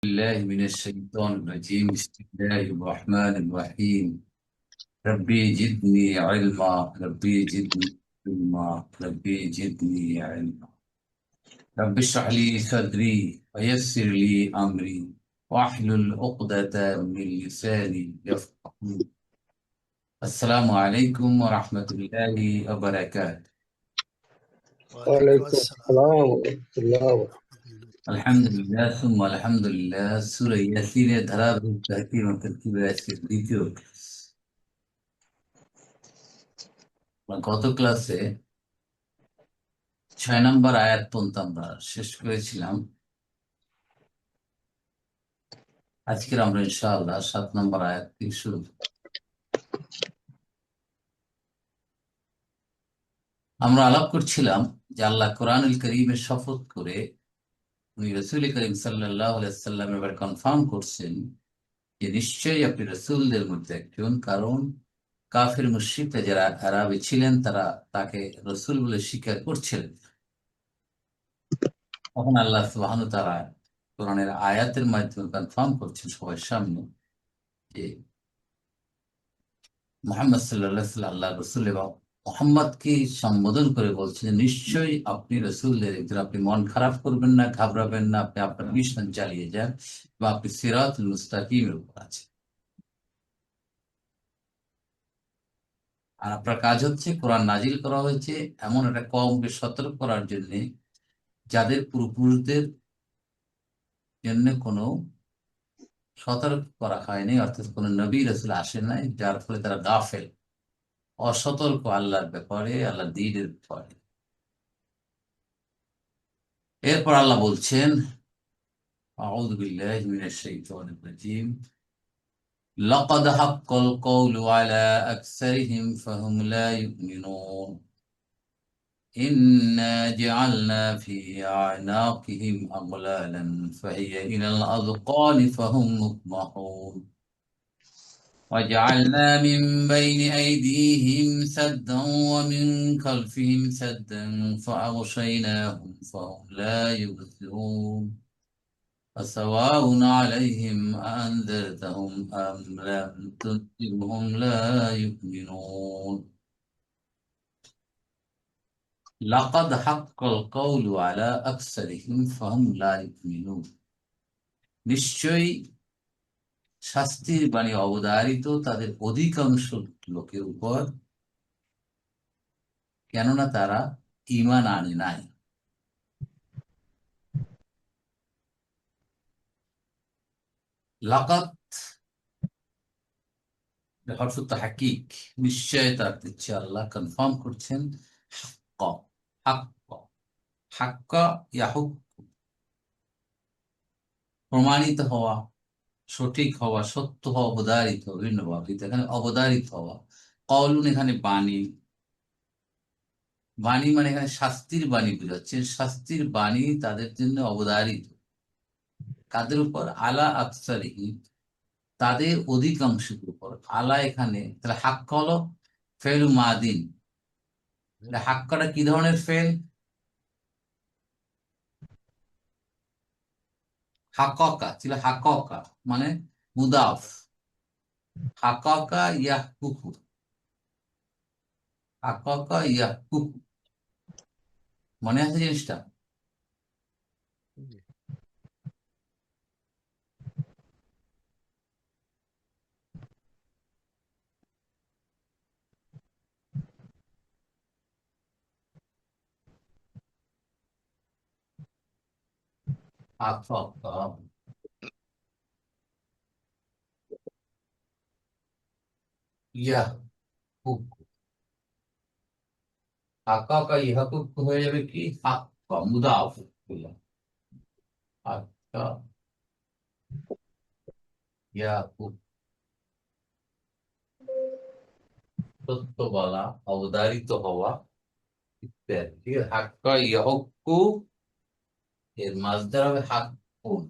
الله من الشيطان الرجيم بسم الله الرحمن الرحيم ربي جدني علما ربي جدني علما ربي جدني علما رب اشرح لي صدري ويسر لي أمري واحلل عقدة من لساني يفقهوا السلام عليكم ورحمة الله وبركاته وعليكم وعليكم السلام السلام ورحمة الله وبركاته। ورحمة الله الحمد وبركاته। لله ثم الحمد لله سورة ياسين ধারাবাহিক তাহকিম ও তরতিবে আজকের দ্বিতীয় ক্লাস। গত ক্লাসে 6 নম্বর আয়াত পর্যন্ত আমরা শেষ করেছিলাম। আজকের আমরা ইনশাআল্লাহ 7 নম্বর আয়াত থেকে শুরু করব। আমরা আলাপ করছিলাম যে আল্লাহ কোরআনুল কারীমের শপথ করে উনি রাসূল করিম সাল্লাল্লাহু আলাইহি ওয়াসাল্লাম এবার কনফার্ম করছেন যে নিশ্চয়ই আপনি রাসূলদের মধ্যে একজন, কারণ কাফির মুশরিকরা যারা আরবে ছিলেন তারা তাকে রাসূল বলে স্বীকার করছিলেন। তখন আল্লাহ সুবহানাহু ওয়া তাআলা কোরআনের আয়াতের মাধ্যমে কনফার্ম করছেন সবার সামনে যে মুহাম্মদ সাল্লাল্লাহু আলাইহি ওয়াসাল্লাম আল্লাহর রাসূল এবং মুহাম্মদকে সম্বোধন করে বলছেন নিশ্চয়ই আপনি রাসূলের একজন, আপনি মন খারাপ করবেন না, ঘাবড়াবেন না, আপনি আপনার মিশন চালিয়ে যান বা আপনি সিরাতুল মুস্তাকিমের উপর আছেন। আর আপনার কাজ হচ্ছে কোরআন নাজিল করা হয়েছে এমন একটা কওমকে সতর্ক করার জন্য যাদের পূর্বপুরুষদের জন্য কোনো সতর্ক করা হয়নি, অর্থাৎ কোনো নবী রাসূল আসেন নাই, যার ফলে তারা গাফেল, অসতর্ক আল্লাহর ব্যাপারে, আল্লাহর দ্বীনের ব্যাপারে। এরপর আল্লাহ বলছেন আউযু বিল্লাহি মিনাশ শাইতানির রাজীম লাকাদ হাক্কাল কওলু আলা আকসারিহিম ফাহুম লা ইউমিনুন ইন্না জাআলনা ফি আ'নাকিহিম আগলালান ফাহিয়া ইলাল আযকানি ফাহুম মুকমাহুন وجعلنا من بين أيديهم سدا ومن خلفهم سدا فأغشيناهم فهم لا يبصرون فسواء عليهم أأنذرتهم أم لم تنذرهم لا يؤمنون لقد حق القول على أكثرهم فهم لا يؤمنون নিশ্চয়ই শাস্তির বাণী অবধারিত তাদের অধিকাংশ লোকের উপর, কেননা তারা ঈমান আনে নাই। লাকাত হরফ তাহকিক, নিশ্চয়তা দিচ্ছে আল্লাহ, কনফার্ম করছেন হাক্কা, হাক্কা, হাক্কা ইয়াহুক, প্রমাণিত হওয়া, সঠিক হওয়া, সত্য হওয়া, অবধারিত, বিভিন্ন ভাবে এখানে অবধারিত হওয়া। কওলুন এখানে বাণী, বাণী মানে এখানে শাস্তির বাণী বোঝাচ্ছে, শাস্তির বাণী তাদের জন্য অবধারিত। কাদের উপর? আলা আকসারিহিম, তাদের অধিকাংশের উপর। আলা এখানে তাহলে হাক্কা হলো ফেল মাদিন। হাক্কাটা কি ধরনের ফেল? হাক্কাকা ছিল, হাক্কাকা মানে মুদাফ, হাক্কাকা ইয়াহকুকু, হাক্কাকা ইয়াহকুকু, মনে আছে জিনিসটা? হাক্কাকা ইয়াহকুকু, হাক্কাকা ইয়াহকুকু হয়ে যাবে কি হাক্কা মুদাফ, হাক্কা ইয়াহকুকু, সত্য বলা, অবধারিত হওয়া ইত্যাদি। ঠিক আছে, হাক্কা ইয়াহক্কু এর মাসদার হবে হাক্কুন।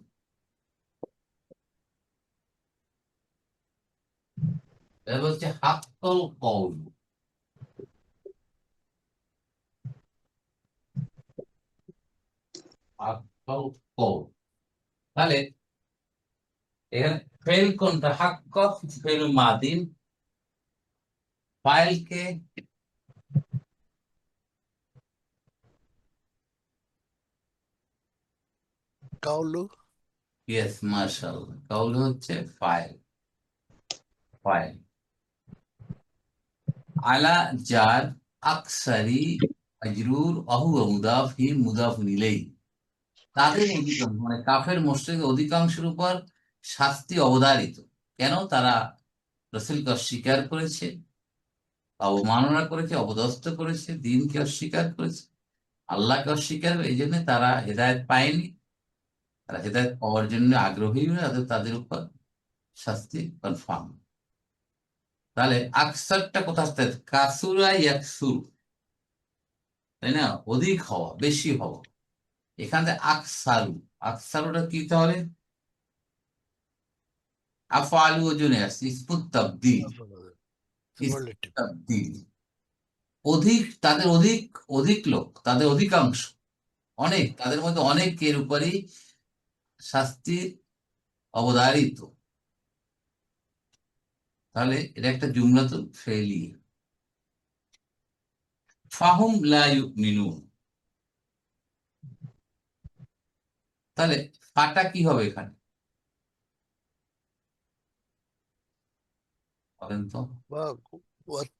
এটা বলছে হাক্কাল কওল, হাক্কাল কওল। তাহলে এখানে ফেল কোনটা? হাক্ক ফেল মাদিন, ফাইলকে কাউলু ইয়েস মাশাআল্লাহ, কাউল হচ্ছে ফাইল। ফাইল আলা যার আকসারি মাজরুর অহু মুদাফ হি মুদাফুন ইলাইহি, তাদের অধিকাংশ মানে কাফের মুশরিক অধিকাংশের উপর শাস্তি অবধারিত। কেন? তারা রাসূলকে অস্বীকার করেছে, অবমাননা করেছে, অপদস্থ করেছে, দ্বীনকে অস্বীকার করেছে, আল্লাহকে অস্বীকার করে। এই জন্য তারা হেদায়েত পায়নি। তারা হেদায়েত পাওয়ার জন্য আগ্রহী হয়ে তাদের উপর শাস্তি কনফার্ম। তাহলে আকসারটা কোথা আসতে? কাসুরা ইয়াকসুর, তাই না? অধিক হওয়া, বেশি হওয়া। এখানে আকসারু, আকসারুটা কি তাহলে? আফআলু ওজনে আসছে, ইসমুত তাবদীল। ইসমুত সুপারলেটিভ। তাবদীল অধিক, তাদের অধিক, অধিক লোক, তাদের অধিকাংশ, অনেক, তাদের মধ্যে অনেকের উপরই শাস্তি অবধারিত। তাহলে এটা একটা জুমলাতুল ফেলিয়া। ফাহুম লা ইউমিনুন, তাহলে ফাটা কি হবে এখানে বলেন তো? বা ওয়াত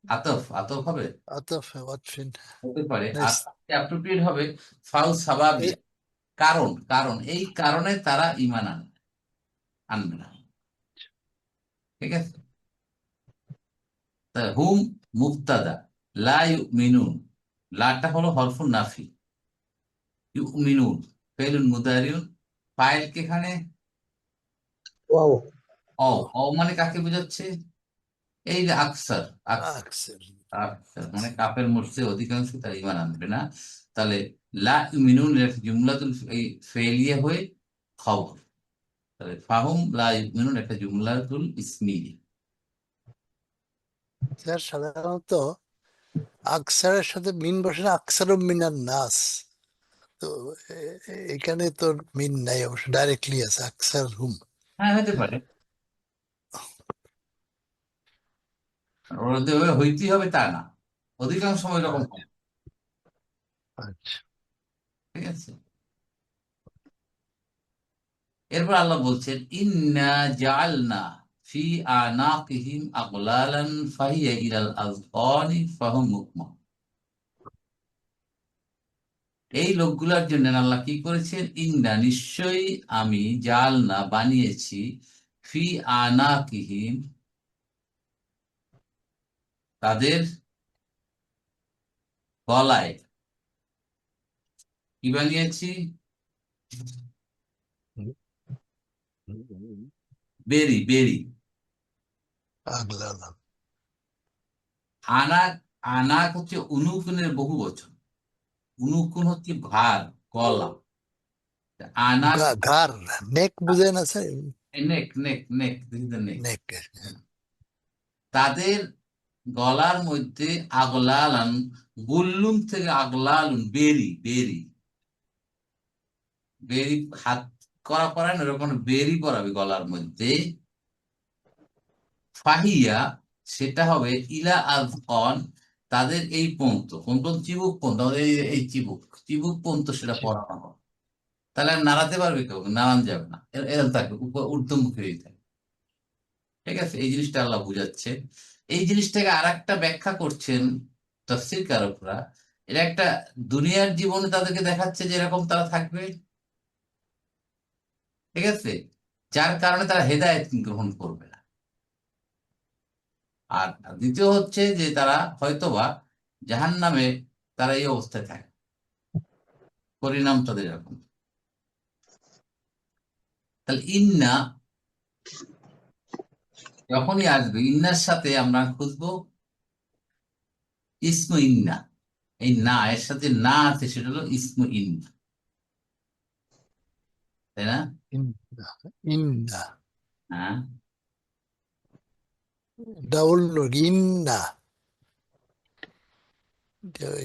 আতফ, আতফ হবে, আতাফ ওয়াতফিন হতে পারে। আর নাইস। অ্যাপ্রোপ্রিয়েট হবে ফাউ সাবাবিয়া, কারণ, কারণ এই কারণে তারা ঈমান আনবে না। ঠিক আছে? তা হুম মুবতাদা, লা ইউমিনুন, লাটা হলো হরফুন নাফি, ইউমিনুন ফেলুন মুদারিউন, ফাইল কে এখানে ওয়াও, অ, অ মানে কাকে বোঝাচ্ছে? এই যে আকসার, আকসার, আকসের আকসার মানে কাফের মুশরিক অধিকাংশ তারা ঈমান আনবে না। তাহলে লা ইউমিনুন এর একটা জুমলাতুল এই ফেলিয়া হয়ে খবর। তাহলে ফাহুম লা ইউমিনুন একটা জুমলাতুল ইসমিয়া। স্যার সাধারণত আকসারের সাথে মিন বসে না, আকসারও মিনান নাস। তো এখানে তো মিন নাই, অবশ্য ডাইরেক্টলি আছে আকসার হুম। হ্যাঁ হতে পারে, ওদের ওই হইতেই হবে তা না, অধিকাংশ সময় এরকম হয়। আচ্ছা। ঠিক আছে? এরপর আল্লাহ বলছেন ইন্না জাআলনা ফি আনাকিহিম আগলালান ফাহিয়া ইলাল আযকানি ফাহুম মুকমাহুন। এই লোকগুলোর জন্য আল্লাহ কি করেছেন? ইন্না নিশ্চয়ই আমি, জাআলনা বানিয়েছি, ফি আনাকিহিম তাদের গলায়, কি বানিয়েছি? বেরি, বেরি। আগলালাম। আনাক, আনাক হচ্ছে উনুকুনের বহু বচন। উনুকুন হচ্ছে ভার, গলা। আনাক ঘাড়, নেক বুঝেন আছে, নেক, নেক, নেক, দিস ইজ দ্য নেক। নেক। তাদের গলার মধ্যে আগলালান, গুল্লুম থেকে আগলালুন, বেরি, বেরি, বেরি হাত করা পড়ায় না, এরকম বেরি পরাবে গলার মধ্যে। ফাহিয়া সেটা হবে ইলা আযকান, তাদের এই পন্ত, পন্ত চিবুক পন্ত, আমাদের এই চিবুক, চিবুক পন্ত সেটা পরানো হবে। তাহলে আর নাড়াতে পারবে কেউ? নাড়ানো যাবে না, এরকম থাকবে, উপর ঊর্ধ্বমুখী হয়ে থাকে। ঠিক আছে? এই জিনিসটা আল্লাহ বুঝাচ্ছে। এই জিনিসটাকে আর একটা ব্যাখ্যা করছেন তাফসীর কারকরা। এটা একটা দুনিয়ার জীবনে তাদেরকে দেখাচ্ছে যে এরকম তারা থাকবে। ঠিক আছে? যার কারণে তারা হেদায়েত গ্রহণ করবে না। আর দ্বিতীয় হচ্ছে যে তারা হয়তোবা জাহান্নামে তারা এই অবস্থায় থাকে, পরিণাম তাদের এরকম। তাহলে ইন্না যখনই আসবে, ইন্নার সাথে আমরা খুঁজবো ইসমু ইন্না। এই না এর সাথে না আছে, সেটা হলো ইসমু ইন্না, তাই না? ইন্না, ইন্না হ্যাঁ, ডাবল ইন্না।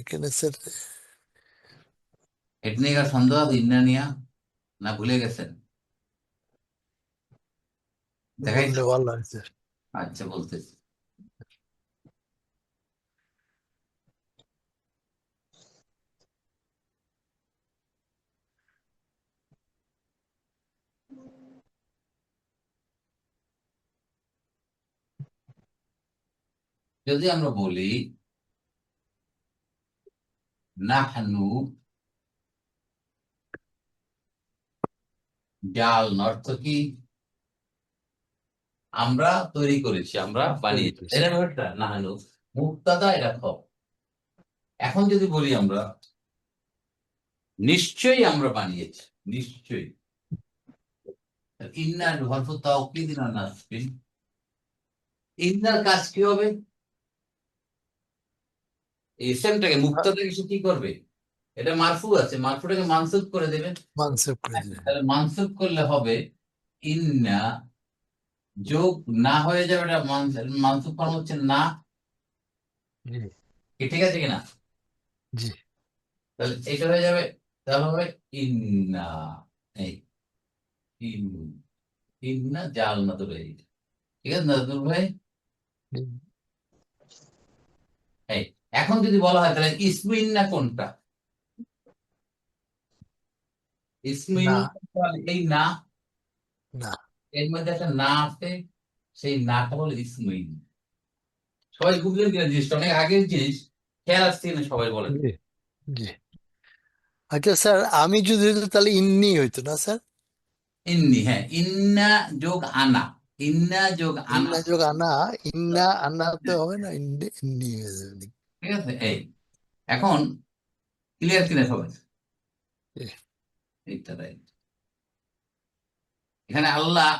এখানে স্যার এটা নিয়ে কার সন্দেহ আছে? ইন্না নিয়া, না ভুলে গেছেন? দেখাই? বললে ভালো হয়েছে। আচ্ছা, বলতেছি। যদি আমরা বলি নাহনু জাল, অর্থ কি? আমরা তৈরি করেছি, আমরা বানিয়েছি, তাই না? ব্যাপারটা নাহনু মুক্তাদা, এটা খবর। এখন যদি বলি আমরা নিশ্চয়ই আমরা বানিয়েছি, নিশ্চয়ই, ইন্নার হরফ তাওকীদ না নাসবিন, ইন্নার কাজ কি হবে? এই ইসেমটাকে, মুক্তাদাকে সে কি করবে? এটা মারফু আছে, মারফুটাকে মানসুব করে দেবে। মানসুব করে দিলেন। তাহলে মানসুব করলে হবে ইন্না, যোগ না হয়ে যাবে, এটা মানসুব ফর্ম হচ্ছে না। জি ঠিক আছে কিনা? জি তাহলে এটা হয়ে যাবে, তাহলে হবে ইন্না। এই ইন- ইন্না জাল না তো ভাই, ঠিক আছে নাজমুল ভাই? জি। এই এখন যদি বলা হয় তাহলে ইসমু ইন্না কোনটা? ইসমু না ইন্না এই না, না এর মধ্যে একটা না আছে, সেই নাটা হলো ইসমু ইন্না। সবাই বুঝলেন কিনা জিনিসটা? অনেক আগের জিনিস, খেয়াল আসছে কিনা সবাই বলেন। জি জি। আচ্ছা স্যার, আমি যদি হইতো তাহলে ইন্নি হইতো না স্যার? ইন্নি, হ্যাঁ, ইন্না যোগ আনা, ইন্না যোগ আনা। ইন্না যোগ আনা, ইন্না আনা তো হবে না, ইন্নি ইন্নি হয়ে যাবে। ঠিক আছে? এই এখন ক্লিয়ার কিনা সবাই? জি। এইটা রাইট। এখানে আল্লাহ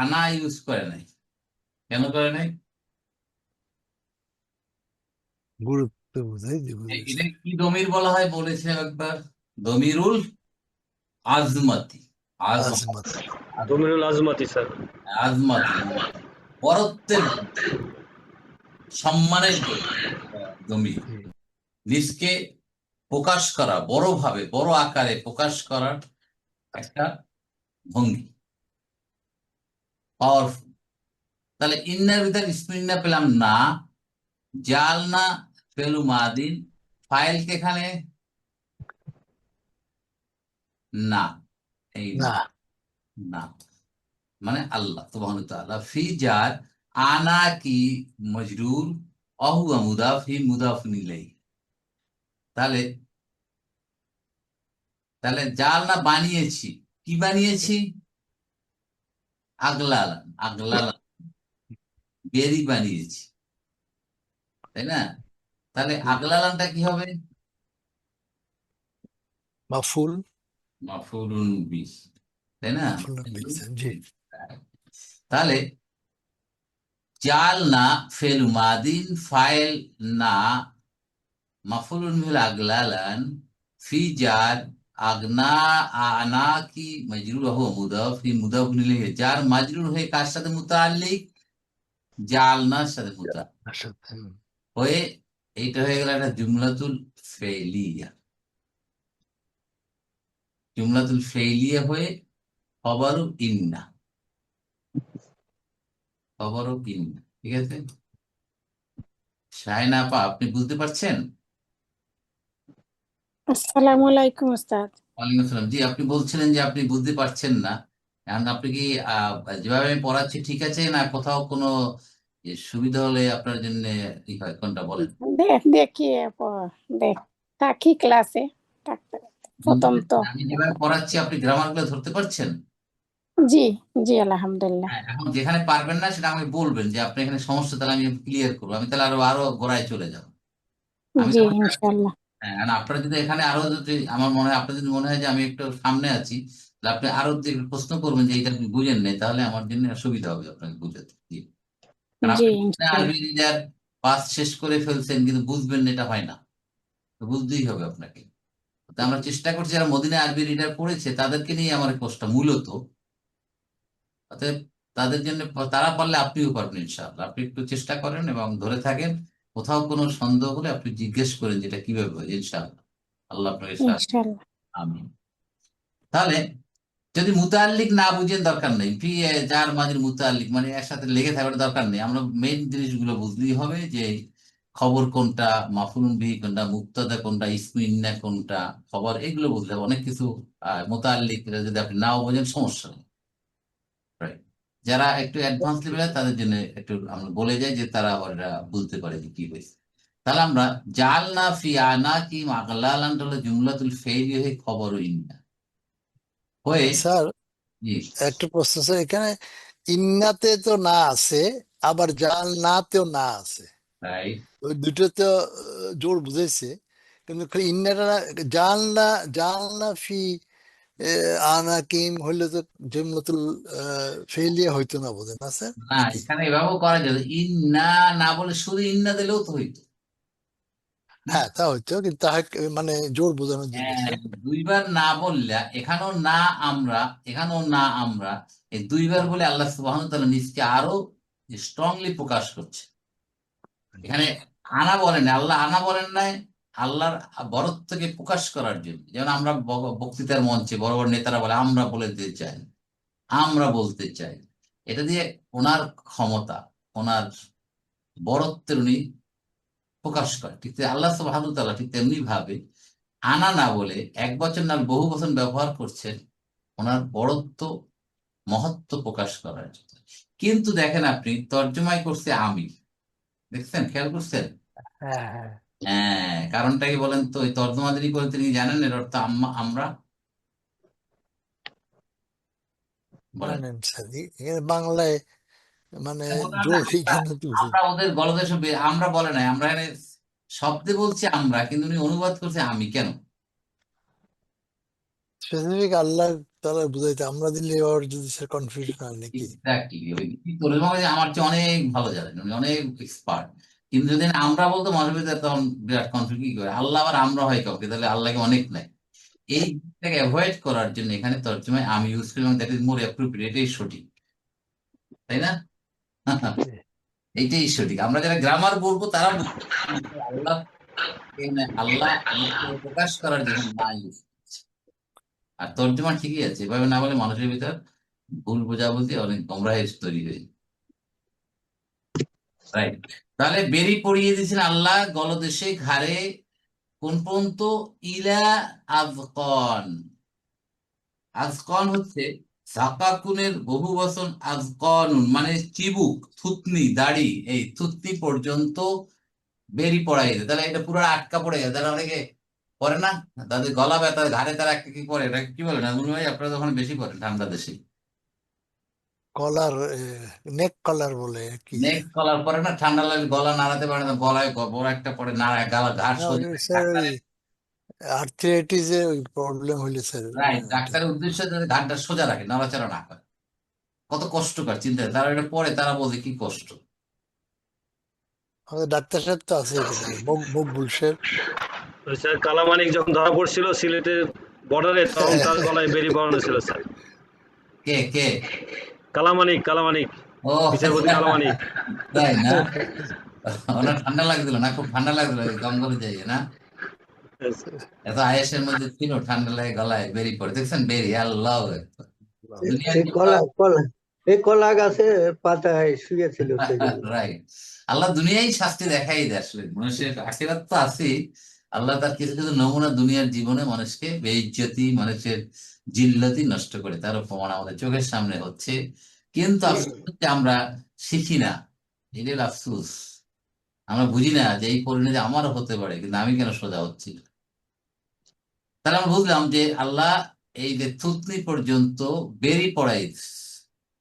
আনা ইউজ করে নাই, কেন করে নাই? গুরুত্ব বুঝাই এটা বুঝেছে। কি দমির বলা হয় বলেছিলাম একবার? দমিরুল আজমতি। আজমত। দমিরুল আজমাতি স্যার। আজমতি মানে বরত্বের, সম্মানের দমির। জি নিজকে প্রকাশ করা, বড়ভাবে, বড় আকারে প্রকাশ করার একটা ভঙ্গি, পাওয়ারফুল। তাহলে ইন্নার ভিতরে ইসমে ইন্না পেলাম না, জাল না ফেলু মাদিন, ফাইলকে এখানে না, এই না না, না মানে আল্লাহ সুবহানাহু ওয়া তাআলা, ফি জার আনা কি মজরুর, অহুয়া মুদাফ, হি মুদাফুন ইলাইহি। তাহলে তাহলে জাল না বানিয়েছি, কি বানিয়েছি? আগলালান, আগলালান বেরি বানিয়েছি, তাই না? তাহলে আগলালানটা কি হবে? মাফুল। মাফউলুন বিহ, তাই না? মাফুল জি তাহলে জাল না ফেল মাদিন, ফাইল না মাফউলুন বিল আগলালান, ফি জার আগনা, আনা কি মজরুর হো মুদাফ, হি মুদাফুন ইলাইহি, জার মাজরুর হয়ে কার সাথে মুতাআল্লিক? জালনার সাথে মুতাআল্লিক আসলে হয়ে, এইটা হয়ে গেল একটা জুমলাতুল ফেলিয়া। জুমলাতুল ফেলিয়া হয়ে খবরু ইন্না, খবরু ইন্না, ঠিক আছে? শায়না আপা, আপনি বুঝতে পারছেন? আসসালামু আলাইকুম উস্তাদ। ওয়ালাইকুম আসসালাম। জি, আপনি বলছিলেন যে আপনি বুঝতে পারছেন না। এখন আপনি কি যেভাবে আমি পড়াচ্ছি ঠিক আছে, না কোথাও কোনো সুবিধা হলে আপনার জন্য কি হয়, কোনটা বলেন? দেখি দেখ থাকি ক্লাসে থাকতে বুঝতে প্রথম তো। পেরেছেন? আমি যেভাবে পড়াচ্ছি আপনি গ্রামার গুলো ধরতে পারছেন? জি জি আলহামদুলিল্লাহ। হ্যাঁ, এখন যেখানে পারবেন না সেটা আমাকে বলবেন যে আপনি এখানে সমস্যা, তাহলে আমি ক্লিয়ার করবো, আমি তাহলে আরো আরো গোড়ায় চলে যাবো। আমি জি তখন ইনশাল্লাহ। হ্যাঁ, আর আপনার যদি এখানে আরো যদি, আমার মনে হয় আপনার যদি মনে হয় যে আমি একটু সামনে আছি, তাহলে আপনি আরো যদি একটু প্রশ্ন করবেন যে এটা আপনি বুঝেন নাই, তাহলে আমার জন্য সুবিধা হবে আপনাকে বুঝাতে। জি। কারণ জি আপনি ইনশাল্লাহ। আরবি রিডার পাস শেষ করে ফেলছেন কিন্তু বুঝবেন না, এটা হয় না। তো বুঝতেই হবে আপনাকে। তো আমরা চেষ্টা করছি, যারা মদিনা আরবি রিডার পড়েছে তাদেরকে নিয়ে আমার এই কোর্সটা মূলত। অতএব তাদের জন্য, তারা পারলে আপনিও পারবেন ইনশাআল্লাহ। আপনি একটু চেষ্টা করেন এবং ধরে থাকেন, কোথাও কোনো সন্দেহ হলে আপনি জিজ্ঞেস করেন যেটা কিভাবে হয়, ইনশাআল্লাহ আল্লাহ আপনাকে সাহায্য। ইনশাল্লাহ। আমিন। তাহলে যদি মুতাল্লিক না বুঝেন দরকার নেই, যার মাঝে মুতাল্লিক মানে একসাথে লেগে থাকার দরকার নেই, আমরা মেইন জিনিসগুলো বুঝলেই হবে যে খবর কোনটা, মাফুলুন বিহি কোনটা, মুক্তাদা কোনটা, ইসমে ইন্না কোনটা, খবর এগুলো বুঝতে হবে। অনেক কিছু মুতাল্লিক যদি আপনি নাও বোঝেন সমস্যা নেই। Right. যারা একটু অ্যাডভান্স লেভেলে তাদের জন্য একটু আমরা বলে যাই যে তারা আবার এটা বুঝতে পারে যে কি হয়েছে। তাহলে আমরা জালনা ফি আনাকিম আগলালান হলো জুমলাতুল ফেইলি হয়ে খবর ইন্না হয়ে। স্যার জি। একটা প্রশ্ন স্যার, এখানে ইন্নাতে তো না আছে, আবার জাল নাতেও না আছে, রাইট। ওই দুটো তো জোর বুঝেছে, কিন্তু খালি ইন্নাটা জালনা, জালনা ফি আনাকিম হইলে তো জুমলাতুল ফেলিয়া হইতো না, বোধ না স্যার না, নাকি? এখানে এভাবেও করা যেত, ইন্না না বলে শুধু ইন্না দিলেও তো হইতো। হ্যাঁ তা হইতো, কিন্তু তাহাকে মানে জোর বোঝানোর জন্য হ্যাঁ, স্যার। দুইবার না বললে এখানেও না আমরা, এখানেও না আমরা, এই দুইবার বলে আল্লাহ সুবহানাহু ওয়া তাআলা নিজকে আরো স্ট্রংলি প্রকাশ করছে। এখানে আনা বলেন, আল্লাহ আনা বলেন নাই, আল্লাহর বরত্বকে প্রকাশ করার জন্য। যেমন আমরা বক্তৃতার মঞ্চে বড় বড় নেতারা বলে আমরা বলে দিতে চাই, আমরা বলতে চাই, এটা দিয়ে ওনার ক্ষমতা, ওনার বরত্বের উনি প্রকাশ করে। ঠিক আল্লাহ সুবহানাহু ওয়া তাআলা ঠিক তেমনি ভাবে আনা না বলে এক বচন না বহু বচন ব্যবহার করছেন ওনার বড়ত্ব, মহত্ব প্রকাশ করার জন্য। কিন্তু দেখেন আপনি তর্জমায় করছে আমি, দেখছেন, খেয়াল করছেন? হ্যাঁ হ্যাঁ, হ্যাঁ, কারণটা কি বলেন তো? ওই তর্জমা যিনি করেন তিনি কি জানেন এর অর্থ আমরা? বলেন। জানেন স্যার, এখানে বাংলায় মানে ওরা না, জোর এখানে তুলছে। আমরা ওদের গলদেশ আমরা বলে নাই, আমরা এখানে শব্দে বলছি আমরা, কিন্তু উনি অনুবাদ করছে আমি। কেন? স্পেসিফিক আল্লাহ তাআলা বুঝাইতে আমরা দিলে ওর যদি স্যার কনফিউশন হয় নাকি? এক্স্যাক্টলি, ওই তর্জমা করে আমার চেয়ে অনেক ভালো জানেন, উনি অনেক এক্সপার্ট। কিন্তু যদি আমরা বলতো মানুষের ভিতরে তখন বিরাট কনফিউজ কি করে, আল্লাহ আবার আমরা হয় কাউকে, তাহলে আল্লাহকে অনেক নাই। এই জিনিসটাকে অ্যাভয়েড করার জন্য এখানে তর্জমায় আমি ইউজ করলাম, দ্যাট ইজ মোর অ্যাপ্রোপ্রিয়েট, এটাই সঠিক, তাই না? এইটাই সঠিক। আমরা যারা গ্রামার বলবো তারা বুঝবো। কিন্তু আল্লাহ, এখানে আল্লাহ নিজেকে প্রকাশ করার জন্য না ইউজ করছে। আর তর্জমা ঠিকই আছে, এভাবে না বলে মানুষের ভিতর ভুল বোঝাবুঝি অনেক গোমরাহের তৈরি হয়ে, রাইট। তাহলে বেরি পড়িয়ে দিয়েছেন আল্লাহ গলদেশে ঘাড়ে, কোন পর্যন্ত? ইলা আজকন। আজকন হচ্ছে সাকাকুনের বহু বচন, আজকন মানে চিবুক, থুতনি, দাড়ি, এই থুতনি পর্যন্ত বেরি পড়াই দেয়। তাহলে এটা পুরো আটকা পড়ে গেছে। তাহলে অনেকে পরে না, তাদের গলা ব্যথা, ঘাড়ে তারা একটা কি পরে, এটা কি বলে না মনে হয় আপনারা তখন বেশি পড়েন ঠান্ডা দেশে? কলার, নেক কলার বলে কি নেক স্যার? কলার পরে না, ঠান্ডা লাগলে গলা নাড়াতে পারে না, গলায় বড় একটা পরে নাড়া, গালা ঘাড় না, ওই সোজা স্যার ওই ডাক্তারের। আর্থ্রাইটিস এর ওই প্রবলেম হইলে স্যার রাইট, এটা। ডাক্তারের উদ্দেশ্য যাতে ঘাড়টা সোজা রাখে, নড়াচড়া না করে। কত কষ্টকর চিন্তা, তারা এটা পরে তারা বলছে কি কষ্ট। আমাদের ডাক্তার সাহেব তো আছে এখানে, মকবুল সাহেব। ওই স্যার কালামানিক যখন ধরা পড়ছিল সিলেটের বর্ডারে, তখন তার গলায় বেরি পড়ানো ছিল স্যার। কে কে? কালামানিক, কালামানিক, ও বিচারপতি কালামানিক। তাই না? ওনার ঠান্ডা লাগছিল না? খুব ঠান্ডা লাগছিল ওই জঙ্গলে যাইয়ে না? এত আয়েসের মধ্যে ছিল, ঠান্ডা লাগে গলায় বেরি পড়ে, দেখছেন বেরি, আল্লাহ আকবার। দুনিয়ার এই জীবন। কলা কলা এই কলা গাছের পাতায় শুয়েছিল সেগুলো। রাইট। আল্লাহ দুনিয়ায় শাস্তি দেখাই দেয় আসলে, মানুষের আখিরাত তো আছেই। আল্লাহ তার কিছু কিছু নমুনা দুনিয়ার জীবনে মানুষকে বেইজ্জতি, মানুষের জিল্লতি নষ্ট করে, তার প্রমাণ আমাদের চোখের সামনে হচ্ছে। কিন্তু আফসোস হচ্ছে আমরা শিখি না, এটাই আফসোস। আমরা বুঝি না যে এই পরিণতি আমারও হতে পারে, কিন্তু আমি কেন সোজা হচ্ছি না। তাহলে আমরা বুঝলাম যে আল্লাহ এই যে থুতনি পর্যন্ত বেরি পড়াই,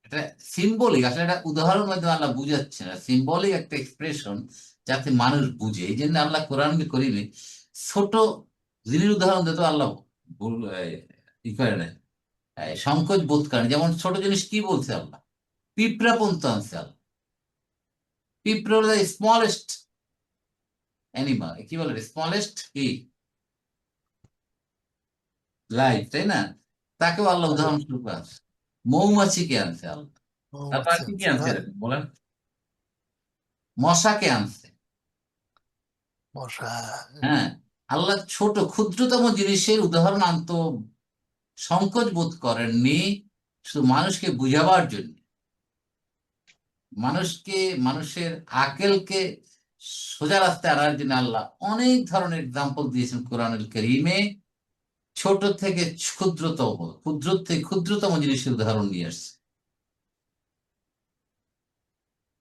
এটা সিম্বলিক, আসলে এটা উদাহরণ মাধ্যমে আল্লাহ বুঝাচ্ছে না, সিম্বলিক একটা এক্সপ্রেশন যাতে মানুষ বুঝে। এই জন্য আল্লাহ কোরআনকে করিমে ছোট জিনিস উদাহরণ দিত আল্লাহ ভুল ই করে না, সংকোচ বোধ করেন। যেমন ছোট জিনিস কি বলছে আল্লাহ? পিঁপড়া পর্যন্ত আনছে আল্লাহ। পিঁপড়া হলো স্মলেস্ট অ্যানিমাল, কি বলে স্মলেস্ট কি লাইফ, তাই না? তাকেও আল্লাহ উদাহরণস্বরূপ আনছে। মৌমাছিকে আনছে আল্লাহ। তারপর আর আচ্ছা কি কি আচ্ছা, আনছে এরকম বলেন? মশাকে আনছে। মশা। হ্যাঁ, আল্লাহ ছোট ক্ষুদ্রতম জিনিসের উদাহরণ আনতো সংকোচ বোধ করেননি শুধু মানুষকে বুঝাবার জন্য, মানুষের আকেলকে সোজা রাস্তায় আনার জন্য আল্লাহ অনেক ধরনের এক্সাম্পল দিয়েছেন কোরআনুল কারীমে। ছোট থেকে ক্ষুদ্রতম জিনিসের উদাহরণ নিয়ে আসছে।